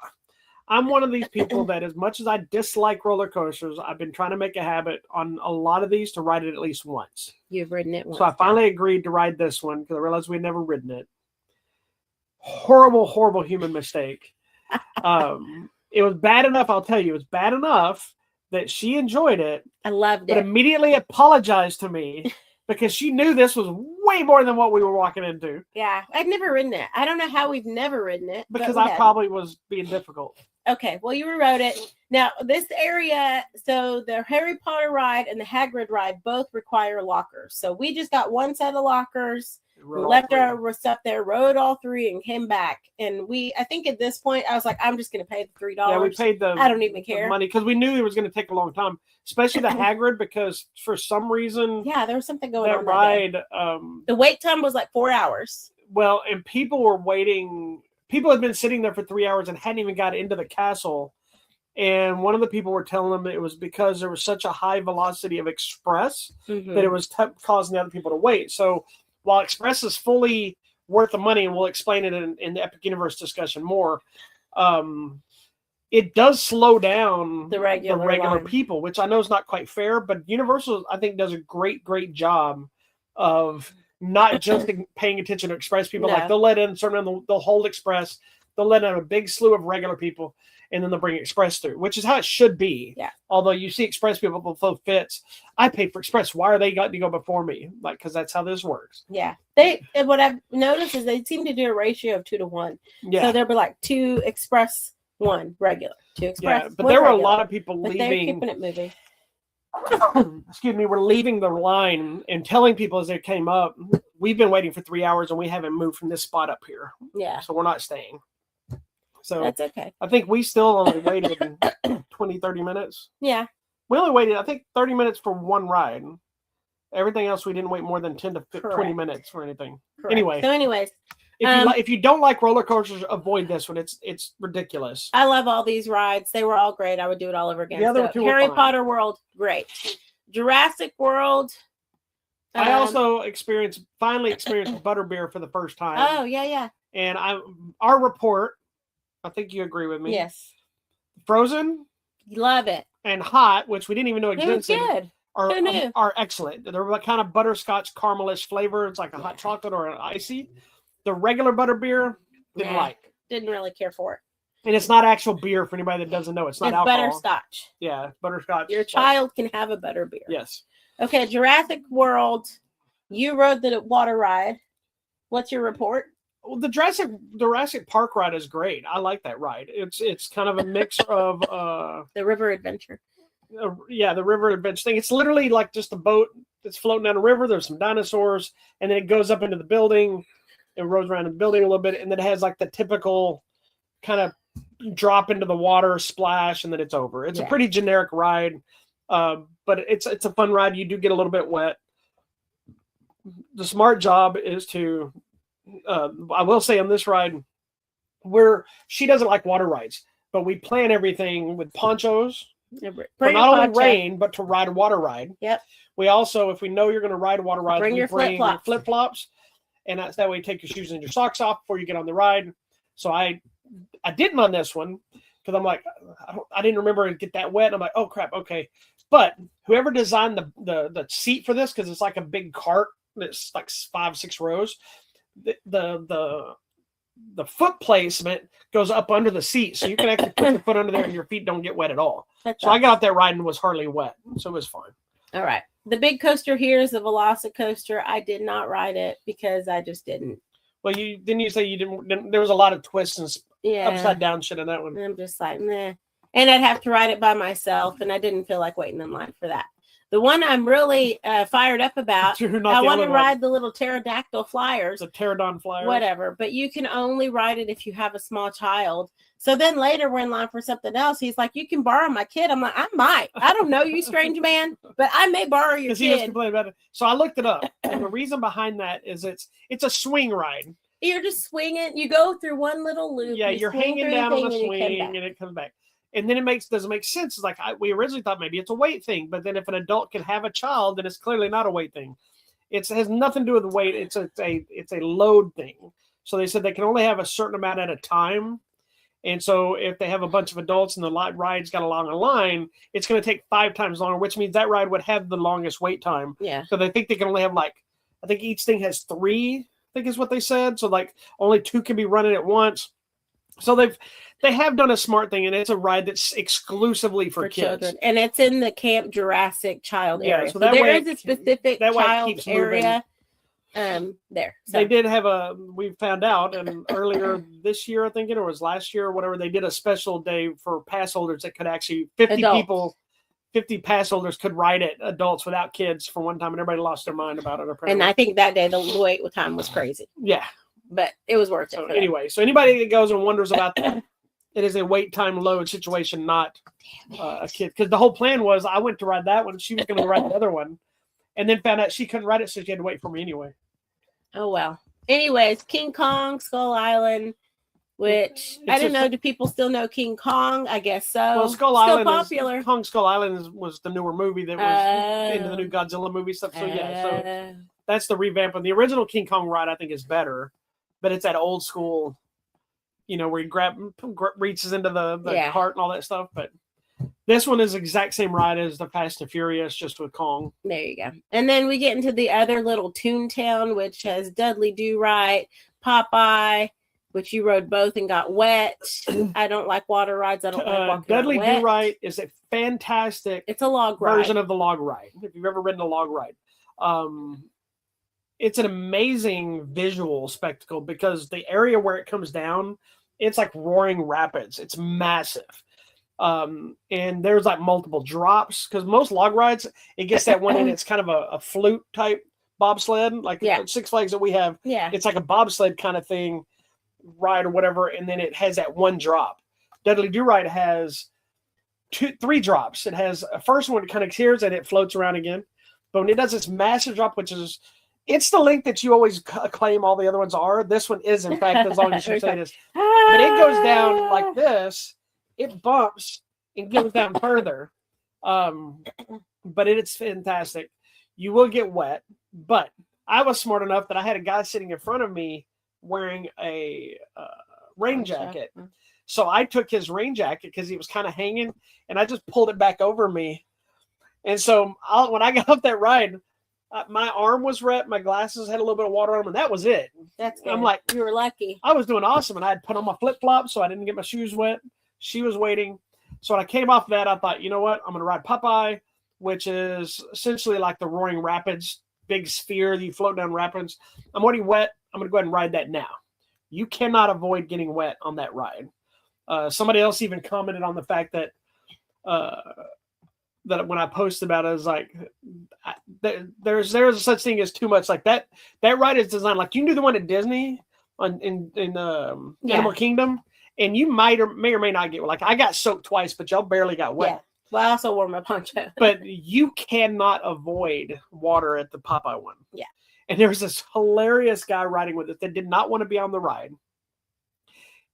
I'm one of these people that, as much as I dislike roller coasters, I've been trying to make a habit on a lot of these to ride it at least once. You've ridden it once. So I finally agreed to ride this one because I realized we'd never ridden it. Horrible, horrible human mistake. It was bad enough, I'll tell you, it was bad enough that she enjoyed it. I loved it. But immediately apologized to me because she knew this was way more than what we were walking into. Yeah, I'd never ridden it. I don't know how we've never ridden it. Because I probably was being difficult. Okay, well, you rode it. Now, this area, so the Harry Potter ride and the Hagrid ride both require lockers. So we just got one set of lockers, left our stuff there, rode all 3, and came back. And I think at this point, I was like, I'm just going to pay the $3. Yeah, we paid I don't even care. Money because we knew it was going to take a long time, especially the Hagrid, because for some reason, yeah, there was something going on. That ride, the wait time was like 4 hours. Well, and people were waiting. People had been sitting there for 3 hours and hadn't even got into the castle. And one of the people were telling them it was because there was such a high velocity of Express that it was causing the other people to wait. So while Express is fully worth the money, and we'll explain it in the Epic Universe discussion more, it does slow down the regular people, which I know is not quite fair, but Universal, I think, does a great job of not just paying attention to Express people. No. Like they'll let in certain, they'll hold Express, they'll let in a big slew of regular people, and then they'll bring Express through, which is how it should be. Yeah. Although you see Express people fulfill fits. I paid for Express. Why are they got to go before me? Like, because that's how this works. Yeah. What I've noticed is they seem to do a ratio of 2 to 1. Yeah. So there'll be like 2 Express, 1 regular. 2 Express. Yeah, but there were a lot of people leaving. They're keeping it moving. Excuse me, we're leaving the line and telling people as they came up, we've been waiting for 3 hours and we haven't moved from this spot up here. Yeah. So we're not staying. So that's okay. I think we still only waited 20, 30 minutes. Yeah. We only waited, I think, 30 minutes for one ride. Everything else, we didn't wait more than 10 to 20 minutes for anything. Correct. Anyway. So anyways. If you don't like roller coasters, avoid this one. It's ridiculous. I love all these rides. They were all great. I would do it all over again. The other two were Harry fine. Potter World, great. Jurassic World. I also finally experienced butterbeer for the first time. Oh, yeah. And our report, I think you agree with me. Yes. Frozen. Love it. And hot, which we didn't even know existed. It was good. Are excellent. They're kind of butterscotch caramelish flavor. It's like a hot chocolate or an icy. The regular butterbeer, didn't like. Didn't really care for it. And it's not actual beer for anybody that doesn't know. It's not alcohol. Butterscotch. Yeah, butterscotch. Your child can have a butterbeer. Yes. Okay, Jurassic World. You rode the water ride. What's your report? Well, the Jurassic Park ride is great. I like that ride. It's kind of a mix of the river adventure. the river adventure thing. It's literally like just a boat that's floating down a river. There's some dinosaurs, and then it goes up into the building. It rolls around in the building a little bit, and then it has like the typical kind of drop into the water, splash, and then it's over. It's a pretty generic ride, but it's a fun ride. You do get a little bit wet. The smart job is to, I will say on this ride, she doesn't like water rides, but we plan everything with ponchos. For not only rain, but to ride a water ride. Yep. We also, if we know you're going to ride a water ride, bring your flip-flops. And that's that way you take your shoes and your socks off before you get on the ride. So I didn't on this one because I'm like, I didn't remember to get that wet. I'm like, oh crap, okay. But whoever designed the seat for this, because it's like a big cart that's like 5-6 rows, the foot placement goes up under the seat, so you can actually put your foot under there and your feet don't get wet at all. I got out that ride and was hardly wet, so it was fine. All right. The big coaster here is the Velocicoaster. I did not ride it because I just didn't. Well, you say you didn't? There was a lot of twists and upside down shit in that one. I'm just like, meh. And I'd have to ride it by myself, and I didn't feel like waiting in line for that. The one I'm really fired up about, I want to ride the little pterodactyl flyers. The pterodon flyers. Whatever. But you can only ride it if you have a small child. So then later we're in line for something else. He's like, you can borrow my kid. I'm like, I might. I don't know you, strange man, but I may borrow your kid. He was complaining about it. So I looked it up. And the reason behind that is it's a swing ride. You're just swinging. You go through one little loop. Yeah, you're hanging down on a swing and it comes back. And then doesn't make sense. It's like we originally thought maybe it's a weight thing, but then if an adult can have a child, then it's clearly not a weight thing. It has nothing to do with the weight. It's a load thing. So they said they can only have a certain amount at a time. And so if they have a bunch of adults and the ride's got a longer line, it's going to take 5 times longer, which means that ride would have the longest wait time. Yeah. So they think they can only have I think each thing has 3, I think is what they said. So only 2 can be running at once. So they have done a smart thing, and it's a ride that's exclusively for kids. Children. And it's in the Camp Jurassic child area. So there is a specific child area there. So. They did have we found out, and earlier this year, I think it was last year or whatever, they did a special day for pass holders that could actually, 50 pass holders could ride it, adults without kids for one time, and everybody lost their mind about it. Apparently. And I think that day the wait time was crazy. Yeah. But it was worth it. So anyway, so anybody that goes and wonders about that, it is a wait time load situation, not a kid. Because the whole plan was I went to ride that one. She was going to ride the other one. And then found out she couldn't ride it, so she had to wait for me anyway. Oh, well. Anyways, King Kong, Skull Island, which I don't know. Do people still know King Kong? I guess so. Well, Skull Island popular. Kong Skull Island was the newer movie that was into the new Godzilla movie stuff. So, so that's the revamp of the original King Kong ride, I think, is better. But it's that old school, where he reaches into the cart and all that stuff. But this one is the exact same ride as the Fast and Furious, just with Kong. There you go. And then we get into the other little Toontown, which has Dudley Do-Right, Popeye, which you rode both and got wet. I don't like water rides. I don't like walking Dudley wet. Do-Right is a fantastic it's a log version ride. Of the log ride. If you've ever ridden a log ride. It's an amazing visual spectacle because the area where it comes down, it's like roaring rapids. It's massive. And there's multiple drops because most log rides, it gets that one and it's kind of a flute type bobsled, the Six Flags that we have. Yeah. It's like a bobsled kind of thing, ride or whatever, and then it has that one drop. Dudley Do-Right has 3 drops. It has a first one that kind of tears and it floats around again. But when it does this massive drop, which is it's the length that you always claim all the other ones are. This one is, in fact, as long as you say it is. But it goes down like this. It bumps and goes down further. But it's fantastic. You will get wet. But I was smart enough that I had a guy sitting in front of me wearing a rain jacket. So I took his rain jacket because he was kind of hanging, and I just pulled it back over me. And so when I got off that ride, my arm was wet, my glasses had a little bit of water on them, and that was it. That's good. I'm like, you were lucky. I was doing awesome, and I had put on my flip-flops so I didn't get my shoes wet. She was waiting. So when I came off that, I thought, you know what? I'm going to ride Popeye, which is essentially like the Roaring Rapids, big sphere. You float down rapids. I'm already wet. I'm going to go ahead and ride that now. You cannot avoid getting wet on that ride. Somebody else even commented on the fact that that when I posted about it, I was like, there's a such thing as too much. Like that ride is designed like you can do the one at Disney in Animal Kingdom, and you may or may not get like I got soaked twice, but y'all barely got wet. Yeah. Well, I also wore my poncho. But you cannot avoid water at the Popeye one. Yeah. And there was this hilarious guy riding with it that did not want to be on the ride.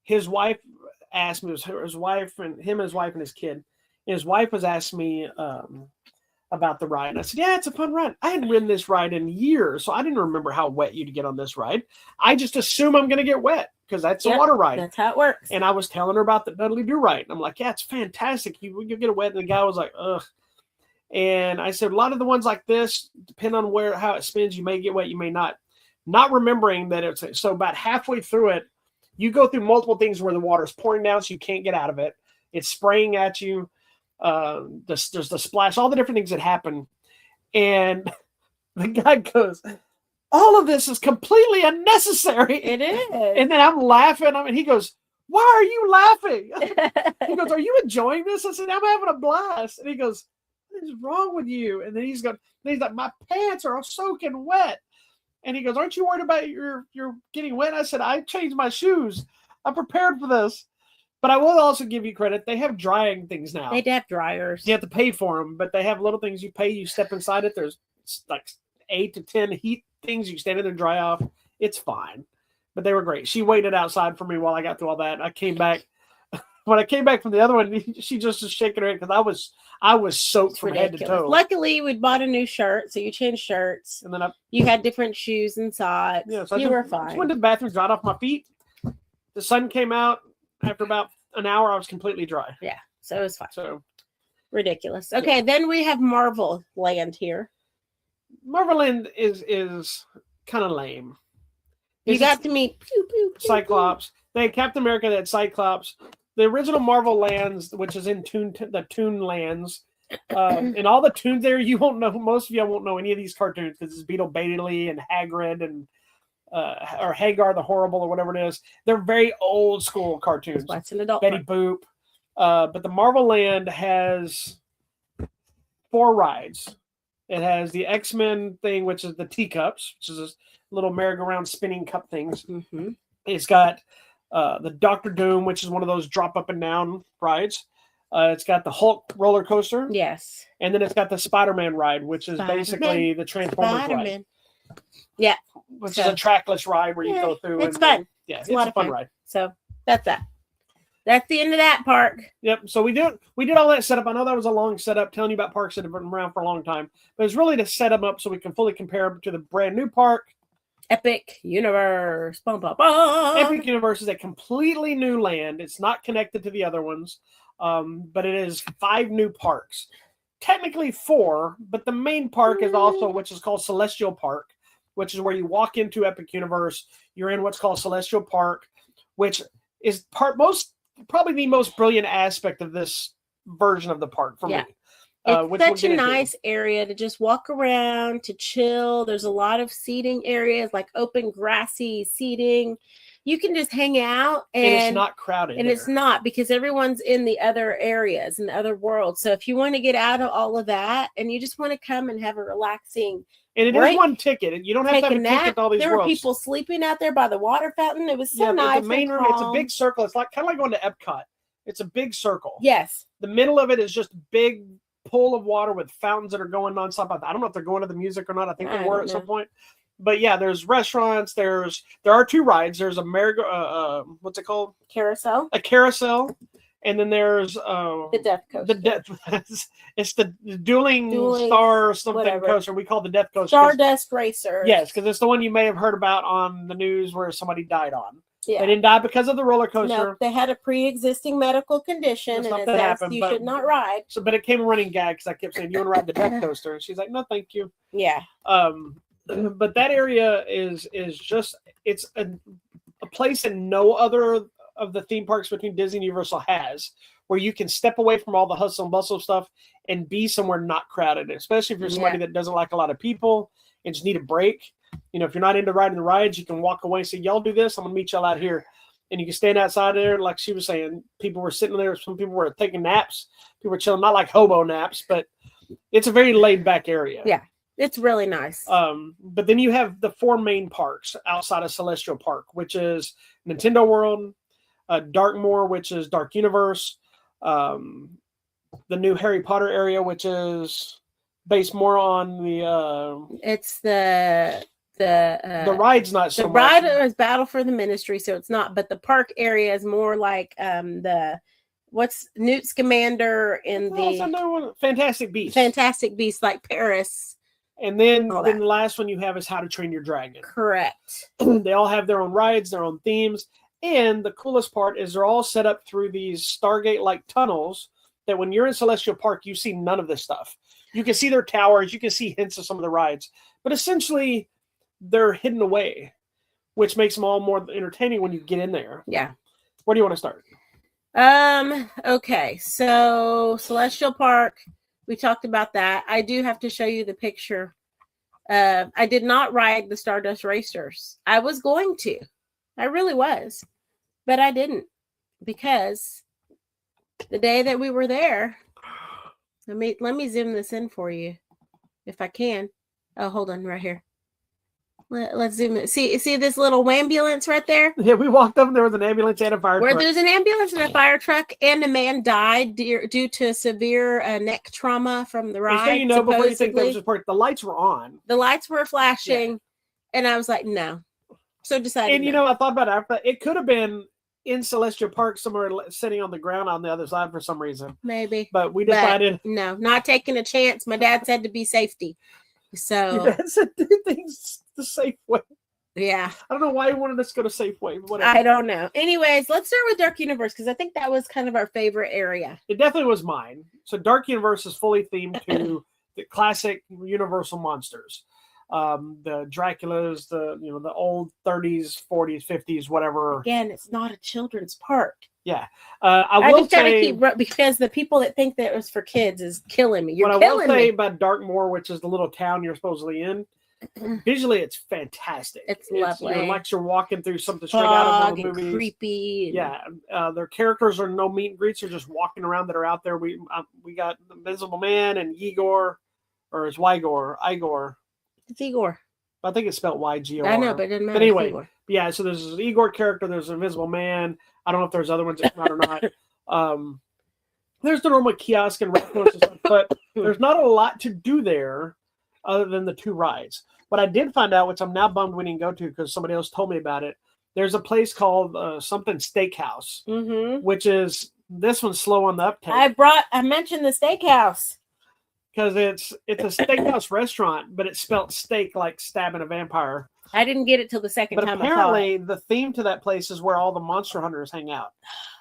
His wife asked me, his wife and his kid. And his wife was asking me about the ride. And I said, yeah, it's a fun ride. I hadn't ridden this ride in years, so I didn't remember how wet you'd get on this ride. I just assume I'm going to get wet because that's a water ride. That's how it works. And I was telling her about the Dudley Do Right. And I'm like, yeah, it's fantastic. You'll get wet. And the guy was like, ugh. And I said, a lot of the ones like this, depending on how it spins, you may get wet, you may not. Not remembering that it's so about halfway through it, you go through multiple things where the water's pouring down so you can't get out of it. It's spraying at you. There's the splash, all the different things that happen. And the guy goes, all of this is completely unnecessary. It is. And then I'm laughing. And he goes, why are you laughing? He goes, are you enjoying this? I said, I'm having a blast. And he goes, what is wrong with you? And then he's like, my pants are soaking wet. And he goes, aren't you worried about you're getting wet? I said, I changed my shoes. I'm prepared for this. But I will also give you credit. They have drying things now. They have dryers. You have to pay for them, but they have little things you pay. You step inside it. There's like 8 to 10 heat things. You stand in there and dry off. It's fine. But they were great. She waited outside for me while I got through all that. I came back. When I came back from the other one, she just was shaking her head because I was soaked from head to toe. Luckily, we bought a new shirt, so you changed shirts. And then you had different shoes and socks. Yeah, so you were fine. I just went to the bathroom, dried off my feet. The sun came out. After about an hour, I was completely dry. Yeah, so it was fine. So ridiculous. Okay, then we have Marvel Land here. Marvel Land is kind of lame. You got to meet Cyclops. They had Captain America, that Cyclops. The original Marvel Lands, which is in the Toon Lands, and all the Toons there, you won't know. Most of you won't know any of these cartoons because it's Beetle Bailey and Hagrid and or Hagar the Horrible or whatever it is. They're very old school cartoons. That's an adult. Betty Boop. But the Marvel Land has 4 rides. It has the X-Men thing, which is the teacups, which is this little merry-go-round spinning cup things. Mm-hmm. It's got the Doctor Doom, which is one of those drop up and down rides. It's got the Hulk roller coaster. Yes. And then it's got the Spider-Man ride, which is basically the Transformers ride. Yeah. Which is a trackless ride where you go through. It's fun. Yeah, it's a lot of fun ride. So that's that. That's the end of that park. Yep. So we did all that setup. I know that was a long setup telling you about parks that have been around for a long time, but it's really to set them up so we can fully compare them to the brand new park. Epic Universe. Bum, bum, bum. Epic Universe is a completely new land. It's not connected to the other ones, but it is 5 new parks. Technically 4, but the main park is also, which is called Celestial Park, which is where you walk into Epic Universe. You're in what's called Celestial Park, which is probably the most brilliant aspect of this version of the park for me. It's such a nice area to just walk around, to chill. There's a lot of seating areas, like open grassy seating. You can just hang out. And it's not crowded. And it's not, because everyone's in the other areas, in the other worlds. So if you want to get out of all of that and you just want to come and have a relaxing And it is one ticket. You don't have to have a ticket to all these There worlds. were people sleeping out there by the water fountain. It was so nice. The main room, it's a big circle. It's like kind of like going to Epcot. It's a big circle. Yes. The middle of it is just a big pool of water with fountains that are going nonstop. I don't know if they're going to the music or not. I think they were at some point. But yeah, there's restaurants. There are 2 rides. There's a what's it called? Carousel. A carousel. And then there's the Death Coaster. It's the dueling star something coaster. We call the Death Coaster. Stardust Racer. Yes, because it's the one you may have heard about on the news where somebody died on. Yeah. They didn't die because of the roller coaster. No, they had a pre-existing medical condition, and it says you should not ride. So, but it came a running gag because I kept saying, "You want to ride the Death Coaster?" And she's like, "No, thank you." Yeah. But that area is just it's a place that no other of the theme parks between Disney and Universal has, where you can step away from all the hustle and bustle stuff and be somewhere not crowded, especially if you're somebody that doesn't like a lot of people and just need a break. You know, if you're not into riding the rides, you can walk away and say, y'all do this, I'm going to meet y'all out here. and you can stand outside there. Like she was saying, people were sitting there. Some people were taking naps. People were chilling, not like hobo naps, but it's a very laid back area. Yeah, it's really nice. But then you have the 4 main parks outside of Celestial Park, which is Nintendo World, Darkmoor, which is Dark Universe, the new Harry Potter area, which is based more on the. It's the ride's not so the much. ride is Battle for the Ministry, so it's not. But the park area is more like what's Newt Scamander in the Fantastic Beasts. Fantastic Beasts, like Paris. And then the last one you have is How to Train Your Dragon. Correct. They all have their own rides, their own themes. And the coolest part is they're all set up through these Stargate-like tunnels that when you're in Celestial Park, you see none of this stuff. You can see their towers. You can see hints of some of the rides. But essentially, they're hidden away, which makes them all more entertaining when you get in there. Yeah. Where do you want to start? Okay. So Celestial Park, we talked about that. I do have to show you the picture. I did not ride the Stardust Racers. I was going to. I really was. But I didn't. Because the day that we were there, let me zoom this in for you. If I can. Oh, hold on, right here. Let's zoom in. See this little ambulance right there? Yeah, we walked up and there was an ambulance and a fire truck. There's an ambulance and a fire truck, and a man died due to severe neck trauma from the ride. So you know, before you think that was important, the lights were on. The lights were flashing, and I was like, no. So decided. And you know, I thought about it after. It could have been in Celestial Park somewhere sitting on the ground on the other side for some reason. Maybe. But we decided. No, not taking a chance. My dad said to be safety. So. Your dad said do things the safe way. Yeah. I don't know why he wanted us to go to Safeway. But whatever. I don't know. Anyways, let's start with Dark Universe because I think that was kind of our favorite area. It definitely was mine. So Dark Universe is fully themed to the classic Universal monsters. The Draculas, the old 30s, 40s, 50s, whatever. Again, it's not a children's park. Yeah. I will just gotta say, because the people that think that it was for kids is killing me. You're what killing I will say me. about Darkmoor, which is the little town you're supposedly in, visually it's fantastic. It's lovely. Like you're walking through something straight out of the movies. Creepy. Yeah. Their characters are no meet and greets. They're just walking around that are out there. We got the Invisible Man and Igor, or it's Igor. It's Igor. I think it's spelled Y-G-O-R. I know, but it doesn't matter. But anyway, yeah, so there's an Igor character, there's an Invisible Man. I don't know if there's other ones that come out or not. There's the normal kiosk and restaurants and stuff, but there's not a lot to do there other than the 2 rides. What I did find out, which I'm now bummed we didn't go to because somebody else told me about it, there's a place called something Steakhouse, which is, this one's slow on the uptake. I mentioned the steakhouse. Because it's a steakhouse restaurant, but it's spelled steak like stabbing a vampire. I didn't get it till the second time. But apparently, the theme to that place is where all the monster hunters hang out,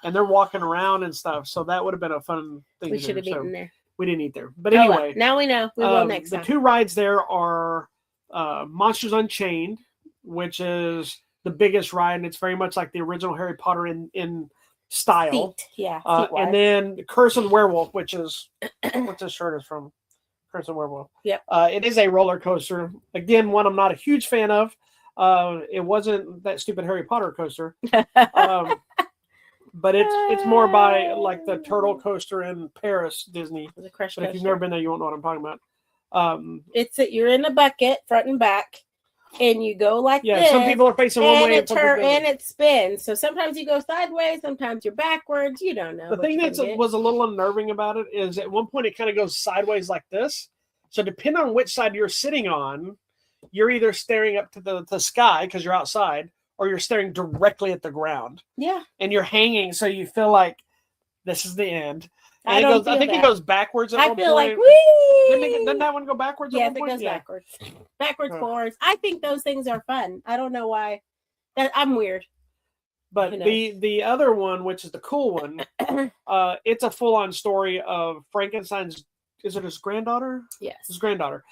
and they're walking around and stuff. So that would have been a fun thing. We should have eaten there. We didn't eat there, but anyway. Now we know. We will next time. The 2 rides there are Monsters Unchained, which is the biggest ride, and it's very much like the original Harry Potter in style. Yeah. And then Curse and Werewolf, which is what this shirt is from. Curse and Werewolf. Yep. It is a roller coaster. Again, one I'm not a huge fan of. It wasn't that stupid Harry Potter coaster. But it's more by like the turtle coaster in Paris, Disney. The crush but coaster. If you've never been there, you won't know what I'm talking about. You're in a bucket, front and back, and you go like this. Some people are facing one way and it spins. So sometimes you go sideways, sometimes you're backwards. You don't know. The thing that was a little unnerving about it is at one point it kind of goes sideways like this. So depending on which side you're sitting on, you're either staring up to the sky because you're outside, or you're staring directly at the ground. Yeah. And you're hanging, so you feel like this is the end. And I think it goes backwards at one point. I feel like, whee! Didn't that one go backwards at one point? Yes, it goes backwards. Backwards, forwards. I think those things are fun. I don't know why. I'm weird. But the other one, which is the cool one, it's a full-on story of Frankenstein's, is it his granddaughter? Yes. His granddaughter.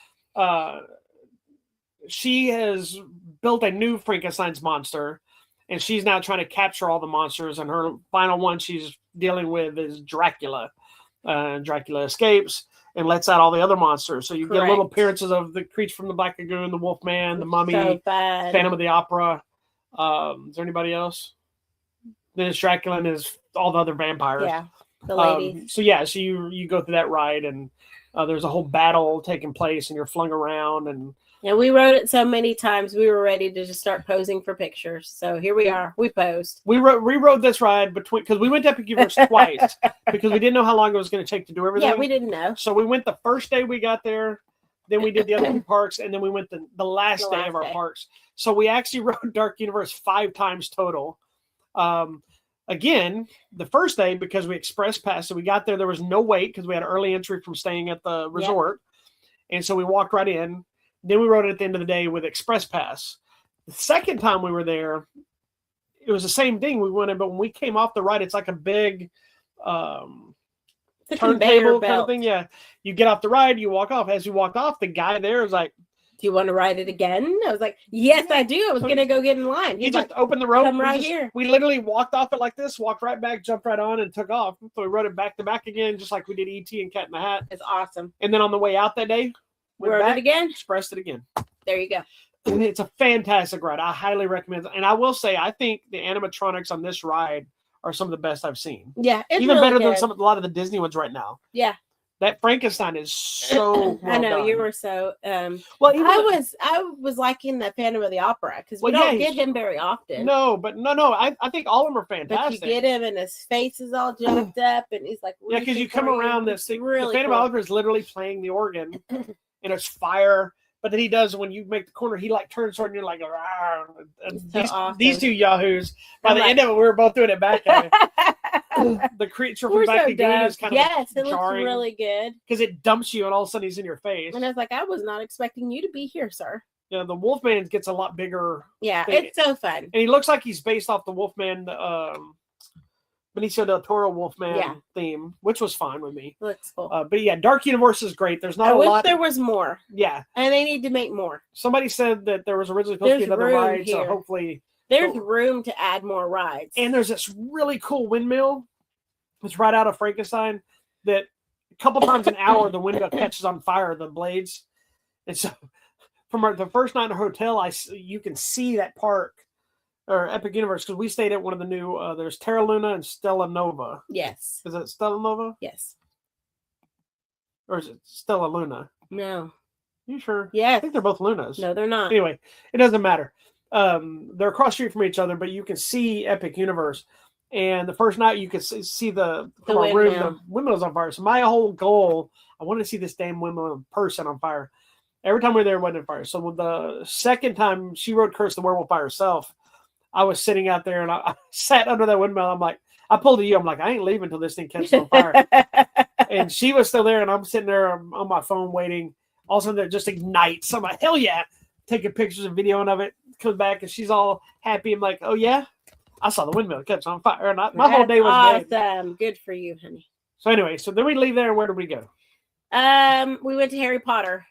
She has built a new Frankenstein's monster, and she's now trying to capture all the monsters, and her final one she's dealing with is Dracula. Dracula escapes and lets out all the other monsters. So you get little appearances of the creature from the Black Lagoon, the Wolfman, the Mummy, Phantom of the Opera. Is there anybody else? Then it's Dracula and his all the other vampires. Yeah, the ladies. So you go through that ride, and there's a whole battle taking place, and you're flung around, and we rode it so many times we were ready to just start posing for pictures. So here we are. We posed. We rode this ride because we went to Epic Universe twice because we didn't know how long it was going to take to do everything. Yeah, we didn't know. So we went the first day we got there, then we did the other 2 parks, and then we went the last day of our parks. So we actually rode Dark Universe 5 times total. Again, the first day, because we express passed, so we got there was no wait because we had early entry from staying at the resort. Yep. And so we walked right in. Then we rode it at the end of the day with express pass. The second time we were there, it was the same thing. We went in, but when we came off the ride, it's like a big turntable kind of thing. Yeah. You get off the ride, you walk off. As you walk off, the guy there was like, "Do you want to ride it again?" I was like, "Yes, I do." I was going to go get in line. He just opened the rope. Come right here. We literally walked off it like this, walked right back, jumped right on, and took off. So we rode it back to back again, just like we did E.T. and Cat in the Hat. It's awesome. And then on the way out that day, we rode it again. Expressed it again. There you go. It's a fantastic ride. I highly recommend it. And I will say, I think the animatronics on this ride are some of the best I've seen. Yeah, it's even really better good. than a lot of the Disney ones right now. Yeah. That Frankenstein is so well I know done. you were so well, I was liking the Phantom of the Opera because we don't get him very often. No, but no, I think all of them are fantastic. But you get him and his face is all jacked up and he's like, yeah, because you come around this thing. Really, the Phantom of the Opera is literally playing the organ and it's fire. But then he does, when you make the corner, he like turns toward and you're like, these two yahoos. By the end of it, we were both doing it back at him. The creature from Back to Goon is kind of it looks really good. Because it dumps you and all of a sudden he's in your face. And I was like, I was not expecting you to be here, sir. Yeah, the Wolfman gets a lot bigger. Yeah, it's so fun. And he looks like he's based off the Wolfman, Benicio del Toro Wolfman theme, which was fine with me. Looks cool. But yeah, Dark Universe is great. There's not a lot. There was more. Yeah. And they need to make more. Somebody said that there was originally supposed to be another ride, so hopefully. There's room to add more rides. And there's this really cool windmill. It's right out of Frankenstein that a couple times an hour, the windmill catches on fire, the blades. And so from the first night in the hotel, you can see that park. Or Epic Universe, because we stayed at one of the new, there's Terra Luna and Stella Nova. Yes. Is it Stella Nova? Yes. Or is it Stella Luna? No. You sure? Yeah. I think they're both Lunas. No, they're not. Anyway, it doesn't matter. They're across the street from each other, but you can see Epic Universe. And the first night you can see the windmill's on fire. So my whole goal, I wanted to see this damn windmill in person on fire. Every time we were there, it wasn't on fire. So the second time she rode Curse the Werewolf by herself, I was sitting out there and I sat under that windmill. I'm like, I pulled a you. I'm like, I ain't leaving until this thing catches on fire. And she was still there, and I'm sitting there on my phone waiting. All of a sudden, it just ignites. I'm like, hell yeah. Taking pictures and videoing of it. Comes back, and she's all happy. I'm like, oh, yeah? I saw the windmill catch on fire. My whole day was awesome. Dead. Good for you, honey. So anyway, then we leave there, and where did we go? We went to Harry Potter.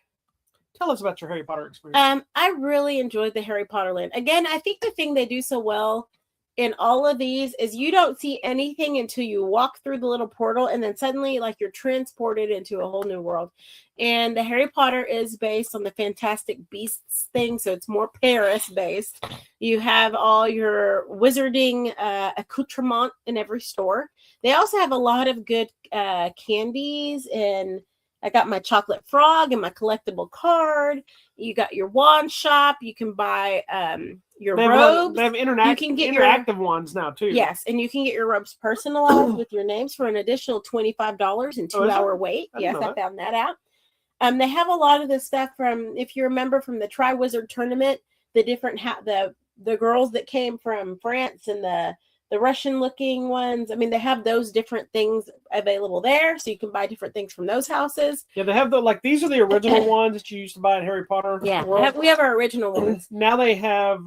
Tell us about your Harry Potter experience. I really enjoyed the Harry Potter land. Again, I think the thing they do so well in all of these is you don't see anything until you walk through the little portal, and then suddenly like you're transported into a whole new world. And the Harry Potter is based on the Fantastic Beasts thing, so it's more Paris based. You have all your wizarding accoutrement in every store. They also have a lot of good candies, and I got my chocolate frog and my collectible card. You got your wand shop. You can buy your robes. They have interactive ones now, too. Yes, and you can get your robes personalized with your names for an additional $25 and 2-hour wait. Yes, I found that out. They have a lot of the stuff from, if you remember from the Tri-Wizard tournament, the different, the girls that came from France and the Russian-looking ones. I mean, they have those different things available there, so you can buy different things from those houses. Yeah, they have these are the original ones that you used to buy at Harry Potter. Yeah, we have our original ones. Now they have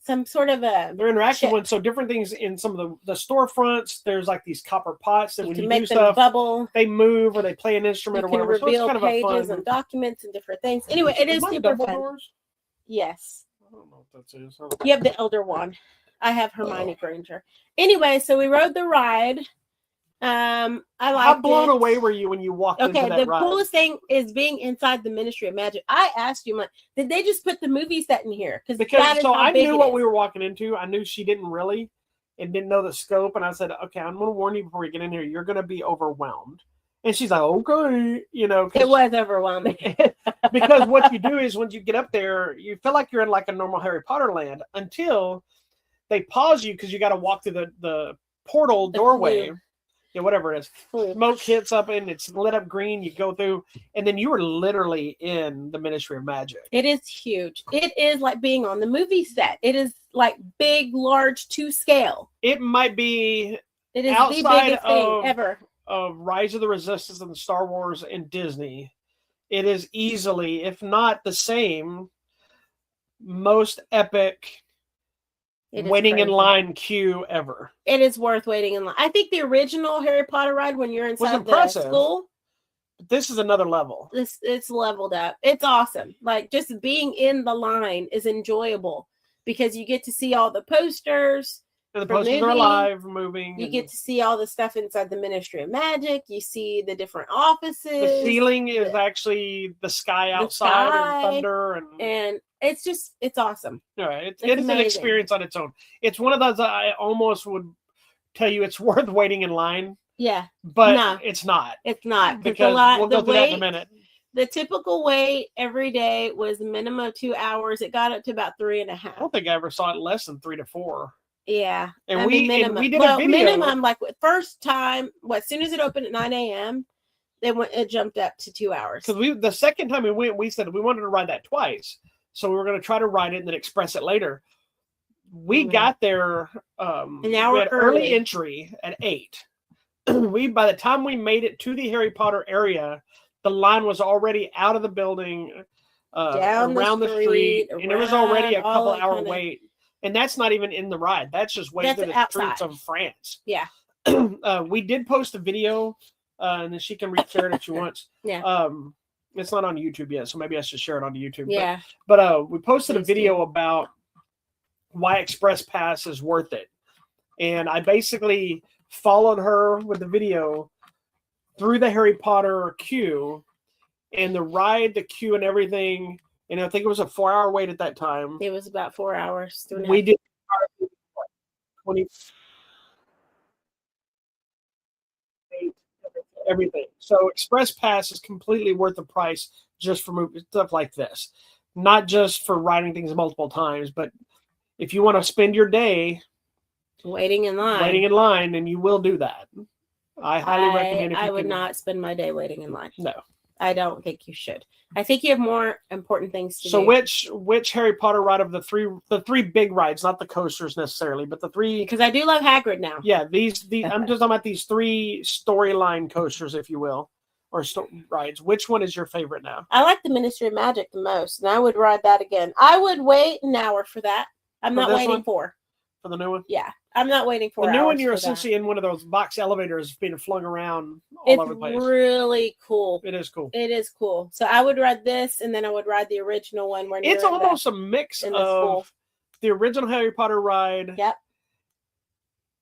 some sort of they're interactive ones. So different things in some of the storefronts. There's like these copper pots that when you do stuff, bubble, they move or they play an instrument or whatever. You can reveal so it's kind pages of a fun and documents and different things. Anyway, it is super fun. Yes. I don't know what that is. You have the Elder Wand. I have Hermione Granger. Anyway, so we rode the ride. I liked How blown away were you when you walked into that ride? The coolest thing is being inside the Ministry of Magic. I asked you, did they just put the movie set in here? Because so I knew what we were walking into. I knew she didn't really. and didn't know the scope. And I said, okay, I'm going to warn you before you get in here. You're going to be overwhelmed. And she's like, okay, It was overwhelming. because what you do is when you get up there, you feel like you're in like a normal Harry Potter land until they pause you because you got to walk through the portal doorway. Yeah, whatever it is. Smoke hits up and it's lit up green. You go through, and then you are literally in the Ministry of Magic. It is huge. It is like being on the movie set. It is like big, large to scale. It might be It is outside the biggest thing ever. Of Rise of the Resistance and Star Wars and Disney. It is easily, if not the same, most epic waiting in line queue ever. It is worth waiting in line. I think the original Harry Potter ride when you're inside the school. But this is another level. It's leveled up. It's awesome. Like just being in the line is enjoyable because you get to see all the posters. And the posters are alive, moving. You get to see all the stuff inside the Ministry of Magic. You see the different offices. The ceiling is actually the sky outside and thunder. And it's awesome. Yeah, it's an experience on its own. It's one of those I almost would tell you it's worth waiting in line. Yeah. But it's not. It's not. Because we'll go through that in a minute. The typical wait every day was a minimum of 2 hours. It got up to about 3.5. I don't think I ever saw it less than 3 to 4. Yeah. And we did a video. Minimum, like first time, as soon as it opened at 9 a.m., it jumped up to 2 hours. Because the second time we went, we said we wanted to ride that twice. So we were going to try to ride it and then express it later. We got there an hour we had early entry at 8. By the time we made it to the Harry Potter area, the line was already out of the building, around the street, and there was already a couple hour wait. And that's not even in the ride. That's just waiting through the streets of France. Yeah. We did post a video, and then she can reshare it if she wants. Yeah. It's not on YouTube yet, so maybe I should share it on YouTube. Yeah. But we posted a video about why Express Pass is worth it. And I basically followed her with the video through the Harry Potter queue and the ride, the queue and everything. And I think it was a 4-hour wait at that time. It was about 4 hours. We did 20 everything. So Express Pass is completely worth the price just for stuff like this. Not just for riding things multiple times, but if you want to spend your day waiting in line, and you will do that. I highly recommend it. I would not spend my day waiting in line. No. I don't think you should. I think you have more important things to do. So which Harry Potter ride of the three big rides, not the coasters necessarily, but the three, because I do love Hagrid now. Yeah, these I'm just talking about these 3 storyline coasters, if you will, or rides. Which one is your favorite now? I like the Ministry of Magic the most, and I would ride that again. I would wait an hour for that. I'm not waiting for the new one. Yeah, I'm not waiting for the new one. You're essentially in one of those box elevators being flung around all over the place. It's really cool. It is cool. It is cool. So I would ride this, and then I would ride the original one. Where it's almost a mix of the original Harry Potter ride. Yep.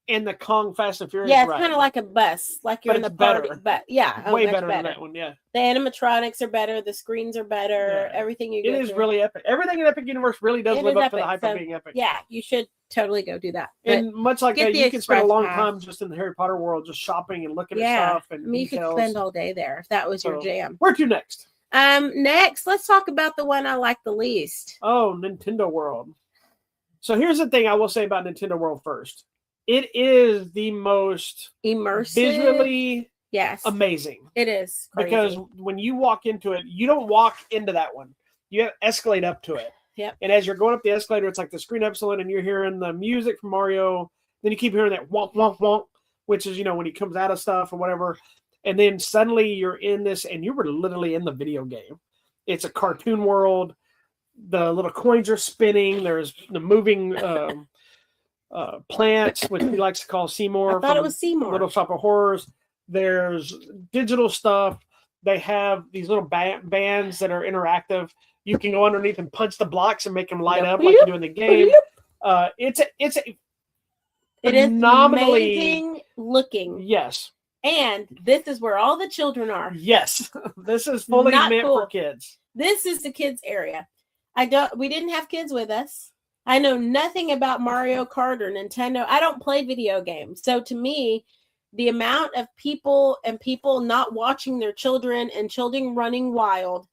And the Kong Fast and Furious ride. Yeah, it's ride. kind of like a bus, like you're in the party. But yeah, way better than that one. Yeah, the animatronics are better, the screens are better, everything you. It is really epic. Everything in Epic Universe really does live up to the hype of being epic. Yeah, you should totally go do that. And much like that, you can spend a long time just in the Harry Potter world, just shopping and looking at stuff. And you could spend all day there if that was your jam. Where to next? Next, let's talk about the one I like the least. Oh, Nintendo World. So here's the thing I will say about Nintendo World first. It is the most immersive, visually amazing. It is crazy. Because when you walk into it, you don't walk into that one. You escalate up to it. Yep. And as you're going up the escalator, it's like the screen upside, and you're hearing the music from Mario. Then you keep hearing that wonk, wonk, wonk, which is, when he comes out of stuff or whatever. And then suddenly you're in this, and you were literally in the video game. It's a cartoon world. The little coins are spinning. There's the moving plants, which he likes to call Seymour. I thought it was Seymour. Little Shop of Horrors. There's digital stuff. They have these little bands that are interactive. You can go underneath and punch the blocks and make them light up like you do in the game. It's phenomenally amazing looking. Yes. And this is where all the children are. Yes. This is fully meant for kids. This is the kids area. We didn't have kids with us. I know nothing about Mario Kart or Nintendo. I don't play video games. So to me, the amount of people not watching their children and children running wild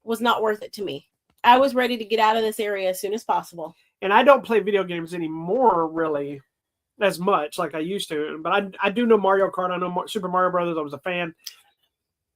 was not worth it to me. I was ready to get out of this area as soon as possible. And I don't play video games anymore, really, as much like I used to. But I do know Mario Kart. I know Super Mario Brothers. I was a fan.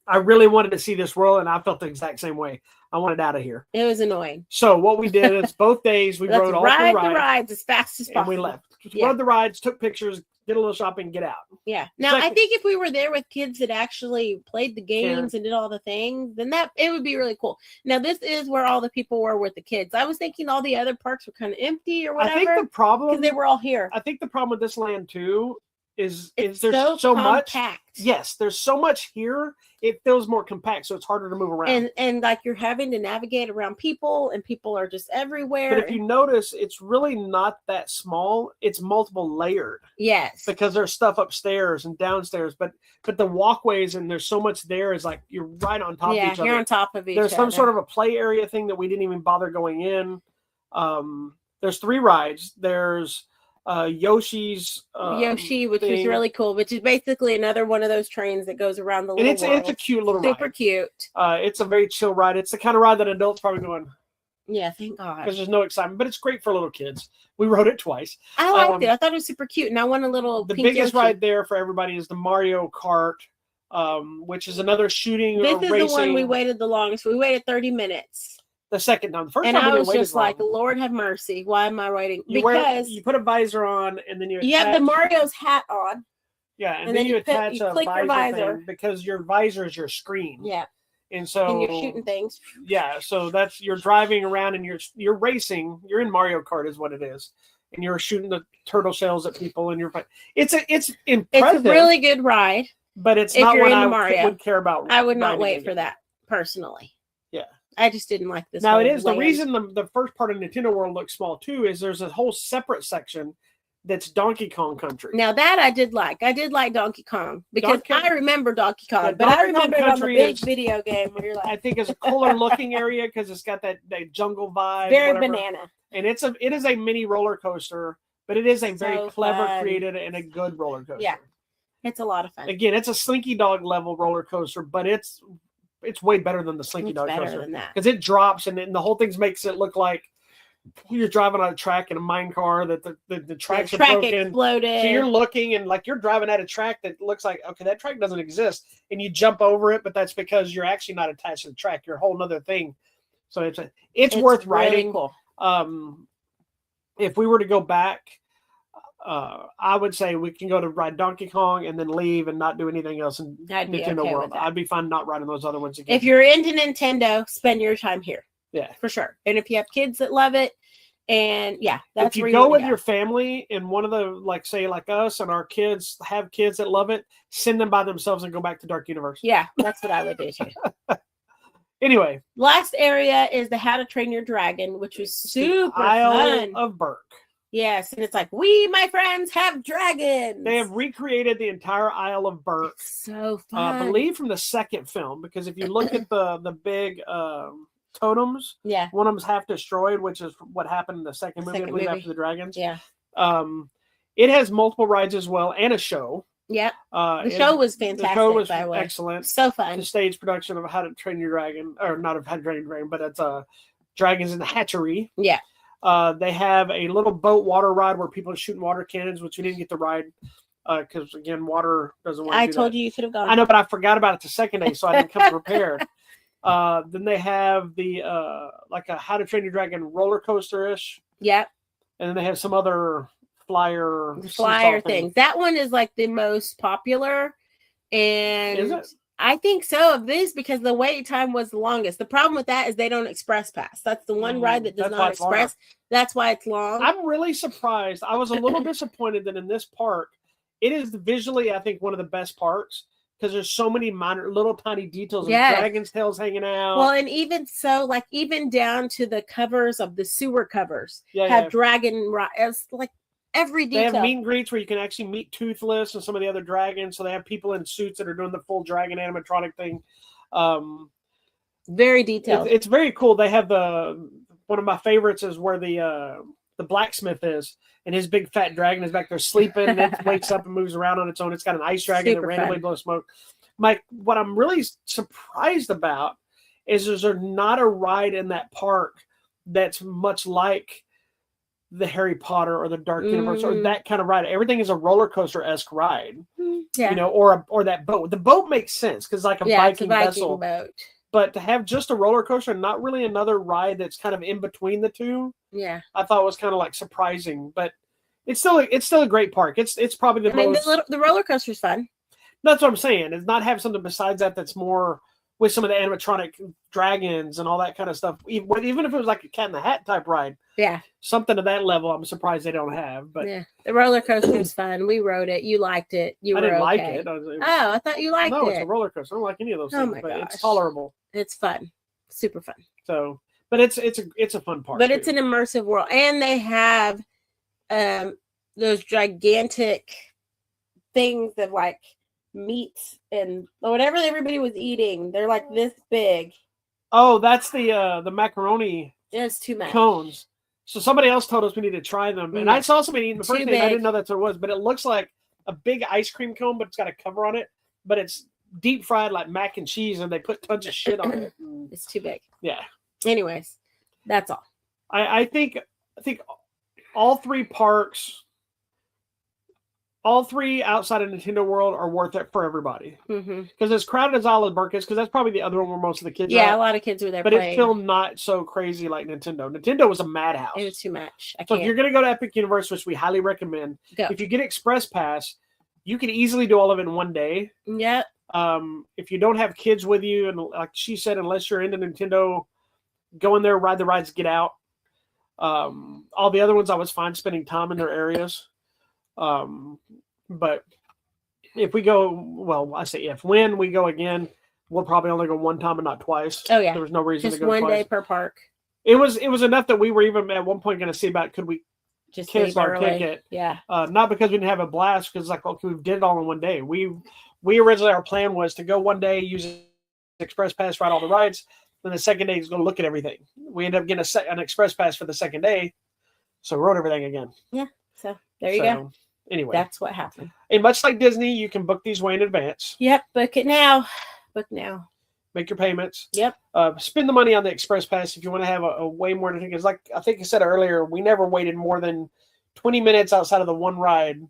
I really wanted to see this world, and I felt the exact same way. I wanted out of here. It was annoying. So what we did is both days we rode all the rides as fast as possible. And we left. Rode the rides, took pictures, did a little shopping, get out. Yeah. Now, I think if we were there with kids that actually played the games and did all the things, then it would be really cool. Now, this is where all the people were with the kids. I was thinking all the other parks were kind of empty or whatever. I think the problem, because they were all here. I think the problem with this land too is there's so much. Compact. Yes, there's so much here. It feels more compact, so it's harder to move around. And like you're having to navigate around people, and people are just everywhere. But if you notice, it's really not that small. It's multiple layered. Yes. Because there's stuff upstairs and downstairs, but the walkways and there's so much there is like you're right on top of each other. Yeah, you're on top of each other. There's some sort of a play area thing that we didn't even bother going in. There's 3 rides. There's Yoshi's Yoshi, which was really cool, which is basically another one of those trains that goes around the little world. It's a cute little ride. Super cute. It's a very chill ride. It's the kind of ride that adults probably going. Yeah, thank God. Because there's no excitement, but it's great for little kids. We rode it twice. I liked it. I thought it was super cute, and I want a little. The biggest ride there for everybody is the Mario Kart, which is another shooting. This is the one we waited the longest. We waited 30 minutes. The second time, the first and time, I was just like, Lord have mercy. Why am I waiting? Because you put a visor on, and then you have the Mario's hat on. Yeah, and then you attach a visor thing because your visor is your screen. Yeah, and so you're shooting things. Yeah, so you're driving around and you're racing. You're in Mario Kart, is what it is, and you're shooting the turtle shells at people, and it's impressive. It's a really good ride, but it's not what I would care about. I would not wait for that personally. Yeah. I just didn't like this. Now it is the reason the first part of Nintendo World looks small too is there's a whole separate section that's Donkey Kong Country. Now that I did like Donkey Kong because I remember Donkey Kong, but I remember it on the big video game where you're like. I think it's a cooler looking area because it's got that jungle vibe. Very banana. And it is a mini roller coaster, but it is a very clever, created, and a good roller coaster. Yeah, it's a lot of fun. Again, it's a Slinky Dog level roller coaster, but it's way better than the Slinky Dog coaster because it drops and the whole thing makes it look like you're driving on a track in a mine car that the tracks are broken, exploded. So you're looking and like you're driving at a track that looks like okay, that track doesn't exist, and you jump over it, but that's because you're actually not attached to the track. You're a whole other thing. So it's worth riding. Cool. If we were to go back. I would say we can go to ride Donkey Kong and then leave and not do anything else in Nintendo World. I'd be fine not riding those other ones again. If you're into Nintendo, spend your time here. Yeah, for sure. And if you have kids that love it, and that's if you go with your family and one of the like us and our kids have kids that love it, send them by themselves and go back to Dark Universe. Yeah, that's what I would do too. Anyway, last area is the How to Train Your Dragon, which was super fun. Of Burke. Yes, and it's like, we, my friends, have dragons. They have recreated the entire Isle of Burke. It's so fun. I believe from the second film, because if you look at the big totems, one of them's half destroyed, which is what happened in the second movie, I believe, after the dragons. Yeah. It has multiple rides as well, and a show. Yeah. The show was fantastic. The show was excellent. So fun. The stage production of How to Train Your Dragon, or not of How to Train Your Dragon, but it's Dragons in the Hatchery. Yeah. They have a little boat water ride where people are shooting water cannons, which we didn't get to ride because, again, water doesn't want to do I told you could have gone. I know, but I forgot about it the second day, so I didn't come prepared. Then they have the like a How to Train Your Dragon roller coaster-ish. Yep. And then they have some other flyer things. That one is like the most popular. And is it? I think so of this because the wait time was the longest. The problem with that is they don't express pass. That's the one ride that does not express. That's why it's long. I'm really surprised. I was a little disappointed that in this park, it is visually, I think, one of the best parks because there's so many minor, little tiny details. Yes. Dragon's tails hanging out. Well, and even so, like even down to the covers of the sewer covers have dragon. It's like every detail. They have meet and greets where you can actually meet Toothless and some of the other dragons. So they have people in suits that are doing the full dragon animatronic thing. Very detailed. It's very cool. They have one of my favorites is where the the blacksmith is, and his big fat dragon is back there sleeping, and it wakes up and moves around on its own. It's got an ice dragon that randomly blows smoke. What I'm really surprised about is there's not a ride in that park that's much like the Harry Potter or the Dark Universe or that kind of ride. Everything is a roller coaster-esque ride, or that boat. The boat makes sense because like a Viking vessel. Boat. But to have just a roller coaster and not really another ride that's kind of in between the two, I thought was kind of like surprising. But it's still a great park. It's probably the roller coaster's fun. That's what I'm saying. Is not have something besides that's more with some of the animatronic dragons and all that kind of stuff. Even if it was like a Cat in the Hat type ride, something to that level, I'm surprised they don't have. But the roller coaster was fun. We rode it. You liked it. I didn't like it. I thought you liked it. No, it's a roller coaster. I don't like any of those things, but it's tolerable. It's fun, super fun. So, but it's a fun park. But it's an immersive world, and they have those gigantic things of like meats and whatever everybody was eating. They're like this big. Oh, that's the macaroni. It's too much cones. So somebody else told us we need to try them, and I saw somebody eating the first day. I didn't know that's what it was, but it looks like a big ice cream cone, but it's got a cover on it. But it's deep fried like mac and cheese, and they put tons of shit on it. It's too big. Yeah. Anyways, that's all. I think all three parks. All three outside of Nintendo World are worth it for everybody. Because as crowded as Olive Burke is, because that's probably the other one where most of the kids are. Yeah, a lot of kids were there. But it's still not so crazy like Nintendo. Nintendo was a madhouse. It was too much. So if you're going to go to Epic Universe, which we highly recommend, if you get Express Pass, you can easily do all of it in one day. Yep. If you don't have kids with you, and like she said, unless you're into Nintendo, go in there, ride the rides, get out. All the other ones, I was fine spending time in their areas. But if we go, when we go again, we'll probably only go one time and not twice. Oh yeah, there was no reason just to go one twice. Day per park. It was enough that we were even at one point going to see about could we just cancel our ticket? Yeah, not because we didn't have a blast, because like okay, we did it all in one day. We originally our plan was to go one day, use Express Pass, ride all the rides, then the second day is going to look at everything. We ended up getting an Express Pass for the second day, so we rode everything again. Yeah, so there you go. Anyway, that's what happened. And much like Disney, you can book these way in advance. Yep, book it now. Book now. Make your payments. Yep. Spend the money on the Express Pass if you want to have a way more than because, like I think I said earlier, we never waited more than 20 minutes outside of the one ride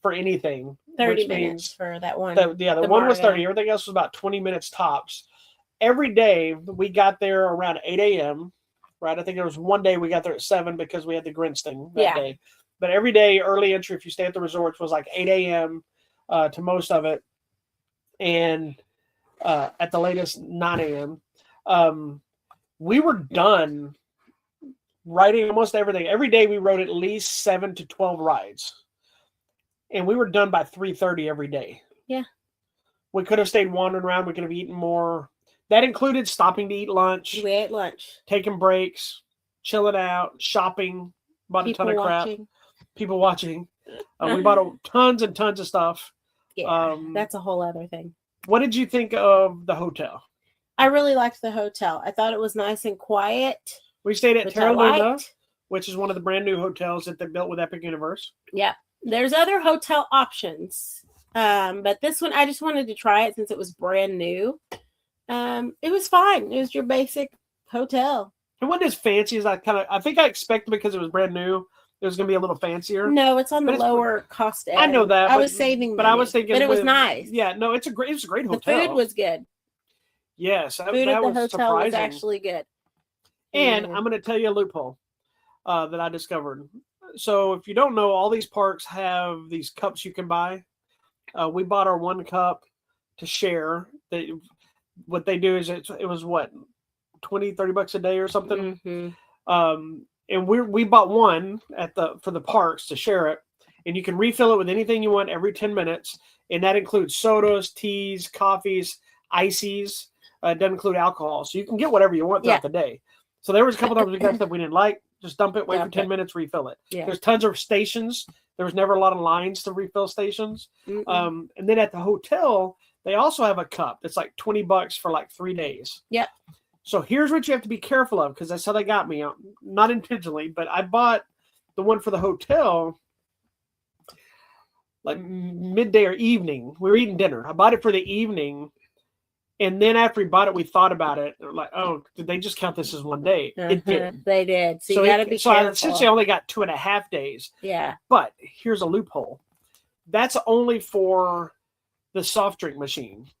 for anything. 30 minutes for that one. The one was 30. Everything else was about 20 minutes tops. Every day we got there around 8 a.m. Right? I think there was one day we got there at 7 because we had the Grinch thing that day. But every day, early entry, if you stay at the resorts, was like 8 a.m. To most of it. And at the latest, 9 a.m. We were done riding almost everything. Every day we rode at least 7 to 12 rides. And we were done by 3:30 every day. Yeah. We could have stayed wandering around. We could have eaten more. That included stopping to eat lunch. We ate lunch. Taking breaks. Chilling out. Shopping. Bought a ton of crap. People watching. We bought tons and tons of stuff. Yeah, that's a whole other thing. What did you think of the hotel? I really liked the hotel. I thought it was nice and quiet. We stayed at Terra Luna, which is one of the brand new hotels that they built with Epic Universe. Yeah. There's other hotel options. But this one, I just wanted to try it since it was brand new. It was fine. It was your basic hotel. It wasn't as fancy as I think I expected because it was brand new. It was going to be a little fancier. No, it's on the lower cost end. I know that. I was saving money. But I was thinking. But it was nice. Yeah, no, it was a great hotel. The food was good. Yes. The food at the hotel was actually good. And I'm going to tell you a loophole that I discovered. So if you don't know, all these parks have these cups you can buy. We bought our one cup to share. What they do is it was what, $20-$30 a day or something. Mm-hmm. And we bought one for the parks to share it, and you can refill it with anything you want every 10 minutes, and that includes sodas, teas, coffees, ices. It doesn't include alcohol, so you can get whatever you want throughout the day. So there was a couple times we got stuff we didn't like. Just dump it, wait for 10 minutes, refill it. Yeah. There's tons of stations. There was never a lot of lines to refill stations. And then at the hotel, they also have a cup that's like $20 for like 3 days. Yep. So here's what you have to be careful of, because that's how they got me. Not intentionally, but I bought the one for the hotel, like midday or evening, we were eating dinner. I bought it for the evening. And then after we bought it, we thought about it. Like, oh, did they just count this as one day? It did. They did. So you got to be so careful. I essentially only got 2.5 days. Yeah. But here's a loophole. That's only for the soft drink machine.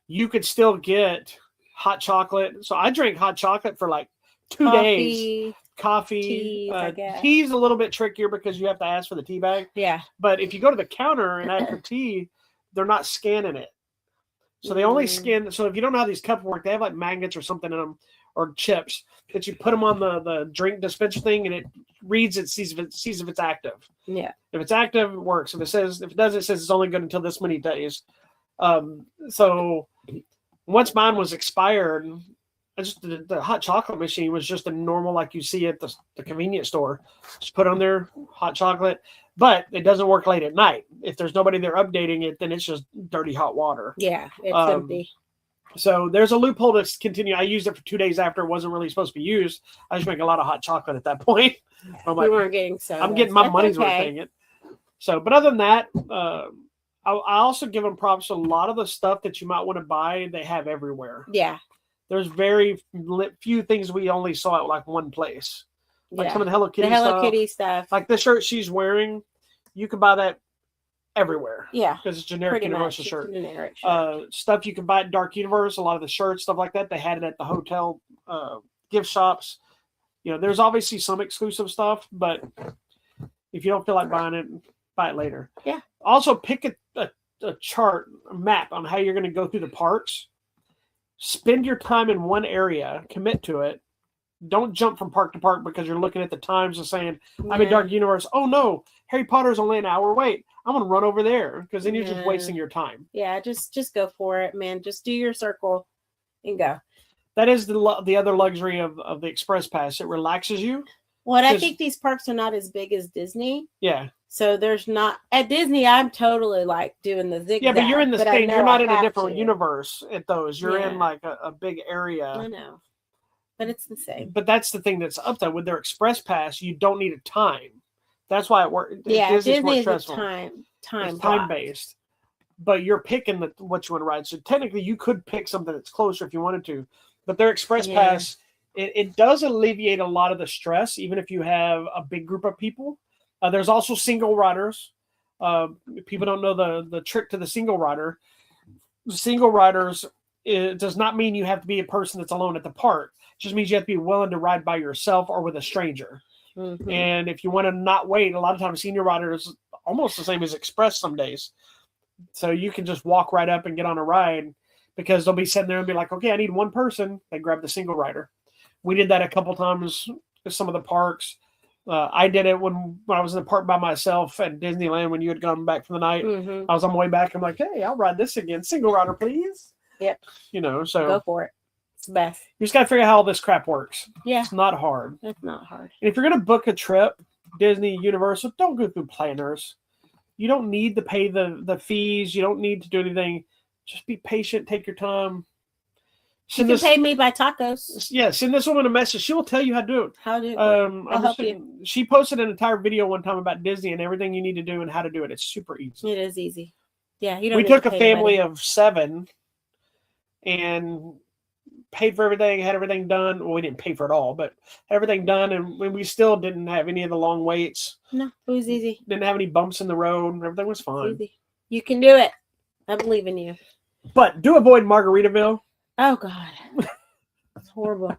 You could still get hot chocolate. So I drank hot chocolate for like 2 days. Coffee. Tea's a little bit trickier because you have to ask for the tea bag. Yeah. But if you go to the counter and ask for tea, they're not scanning it. So they only scan. So if you don't know how these cups work, they have like magnets or something in them, or chips that you put them on the drink dispenser thing, and it reads it, sees if it's active. Yeah. If it's active, it works. If it doesn't, it says it's only good until this many days. So once mine was expired, the hot chocolate machine was just a normal like you see at the convenience store. Just put on there hot chocolate. But it doesn't work late at night. If there's nobody there updating it, then it's just dirty hot water. Yeah, it's empty. So there's a loophole to continue. I used it for 2 days after it wasn't really supposed to be used. I just make a lot of hot chocolate at that point. I'm like, we weren't getting sodas. I'm getting my money's worth paying it. So, but other than that, I also give them props. A lot of the stuff that you might want to buy, they have everywhere. Yeah. There's very few things we only saw at like one place. Like some of the Hello Kitty stuff. Like the shirt she's wearing, you can buy that everywhere. Yeah. Because it's a generic Universal shirt. Generic shirt. Stuff you can buy at Dark Universe, a lot of the shirts, stuff like that, they had it at the hotel gift shops. You know, there's obviously some exclusive stuff, but if you don't feel like buying it, buy it later. Yeah. Also, pick a chart, a map on how you're going to go through the parks. Spend your time in one area, commit to it. Don't jump from park to park because you're looking at the times and saying, I'm in Dark Universe. Oh, no, Harry Potter's only an hour. Wait, I'm going to run over there because then you're just wasting your time. Yeah, just go for it, man. Just do your circle and go. That is the other luxury of the Express Pass. It relaxes you. Well, I think these parks are not as big as Disney. Yeah. So there's not at Disney. I'm totally like doing the zigzag. Yeah, but you're in the thing. You're not in a different universe at those. You're in like a big area. I know, but it's the same. But that's the thing that's up there with their Express Pass. You don't need a time. That's why it works. Yeah, Disney is time based. But you're picking what you want to ride. So technically, you could pick something that's closer if you wanted to. But their Express Pass, it does alleviate a lot of the stress, even if you have a big group of people. There's also single riders. People don't know the trick to the single rider. Single riders, it does not mean you have to be a person that's alone at the park. It just means you have to be willing to ride by yourself or with a stranger. Mm-hmm. And if you want to not wait, a lot of times senior riders almost the same as Express some days. So you can just walk right up and get on a ride because they'll be sitting there and be like, okay, I need one person. They grab the single rider. We did that a couple times with some of the parks. I did it when I was in the park by myself at Disneyland when you had gone back for the night. Mm-hmm. I was on my way back. I'm like, hey, I'll ride this again. Single rider, please. Yep. You know, so go for it. It's the best. You just got to figure out how all this crap works. Yeah. It's not hard. It's not hard. And if you're going to book a trip, Disney, Universal, don't go through planners. You don't need to pay the fees. You don't need to do anything. Just be patient. Take your time. You can pay me by tacos. Yeah, send this woman a message. She will tell you how to do it. How to do it. I'll help you. She posted an entire video one time about Disney and everything you need to do and how to do it. It's super easy. It is easy. Yeah, we took a family of 7 and paid for everything, had everything done. Well, we didn't pay for it all, but everything done, and we still didn't have any of the long waits. No, it was easy. Didn't have any bumps in the road. Everything was fine. Easy. You can do it. I believe in you. But do avoid Margaritaville. Oh, God. It's horrible.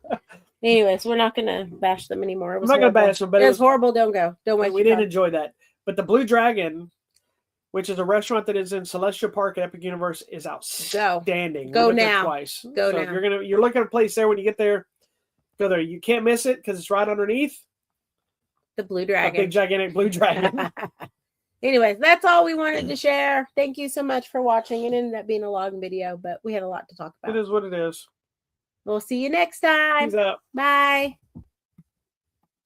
Anyways, we're not going to bash them anymore. I'm not going to bash them, but it was horrible. Don't go. Don't waste We didn't enjoy that. But the Blue Dragon, which is a restaurant that is in Celestial Park at Epic Universe, is outstanding. Go now. Twice. Go now. If you're looking at a place there when you get there, go there. You can't miss it because it's right underneath the Blue Dragon. A big, gigantic Blue Dragon. Anyways, that's all we wanted to share. Thank you so much for watching. It ended up being a long video, but we had a lot to talk about. It is what it is. We'll see you next time. Peace out. Bye.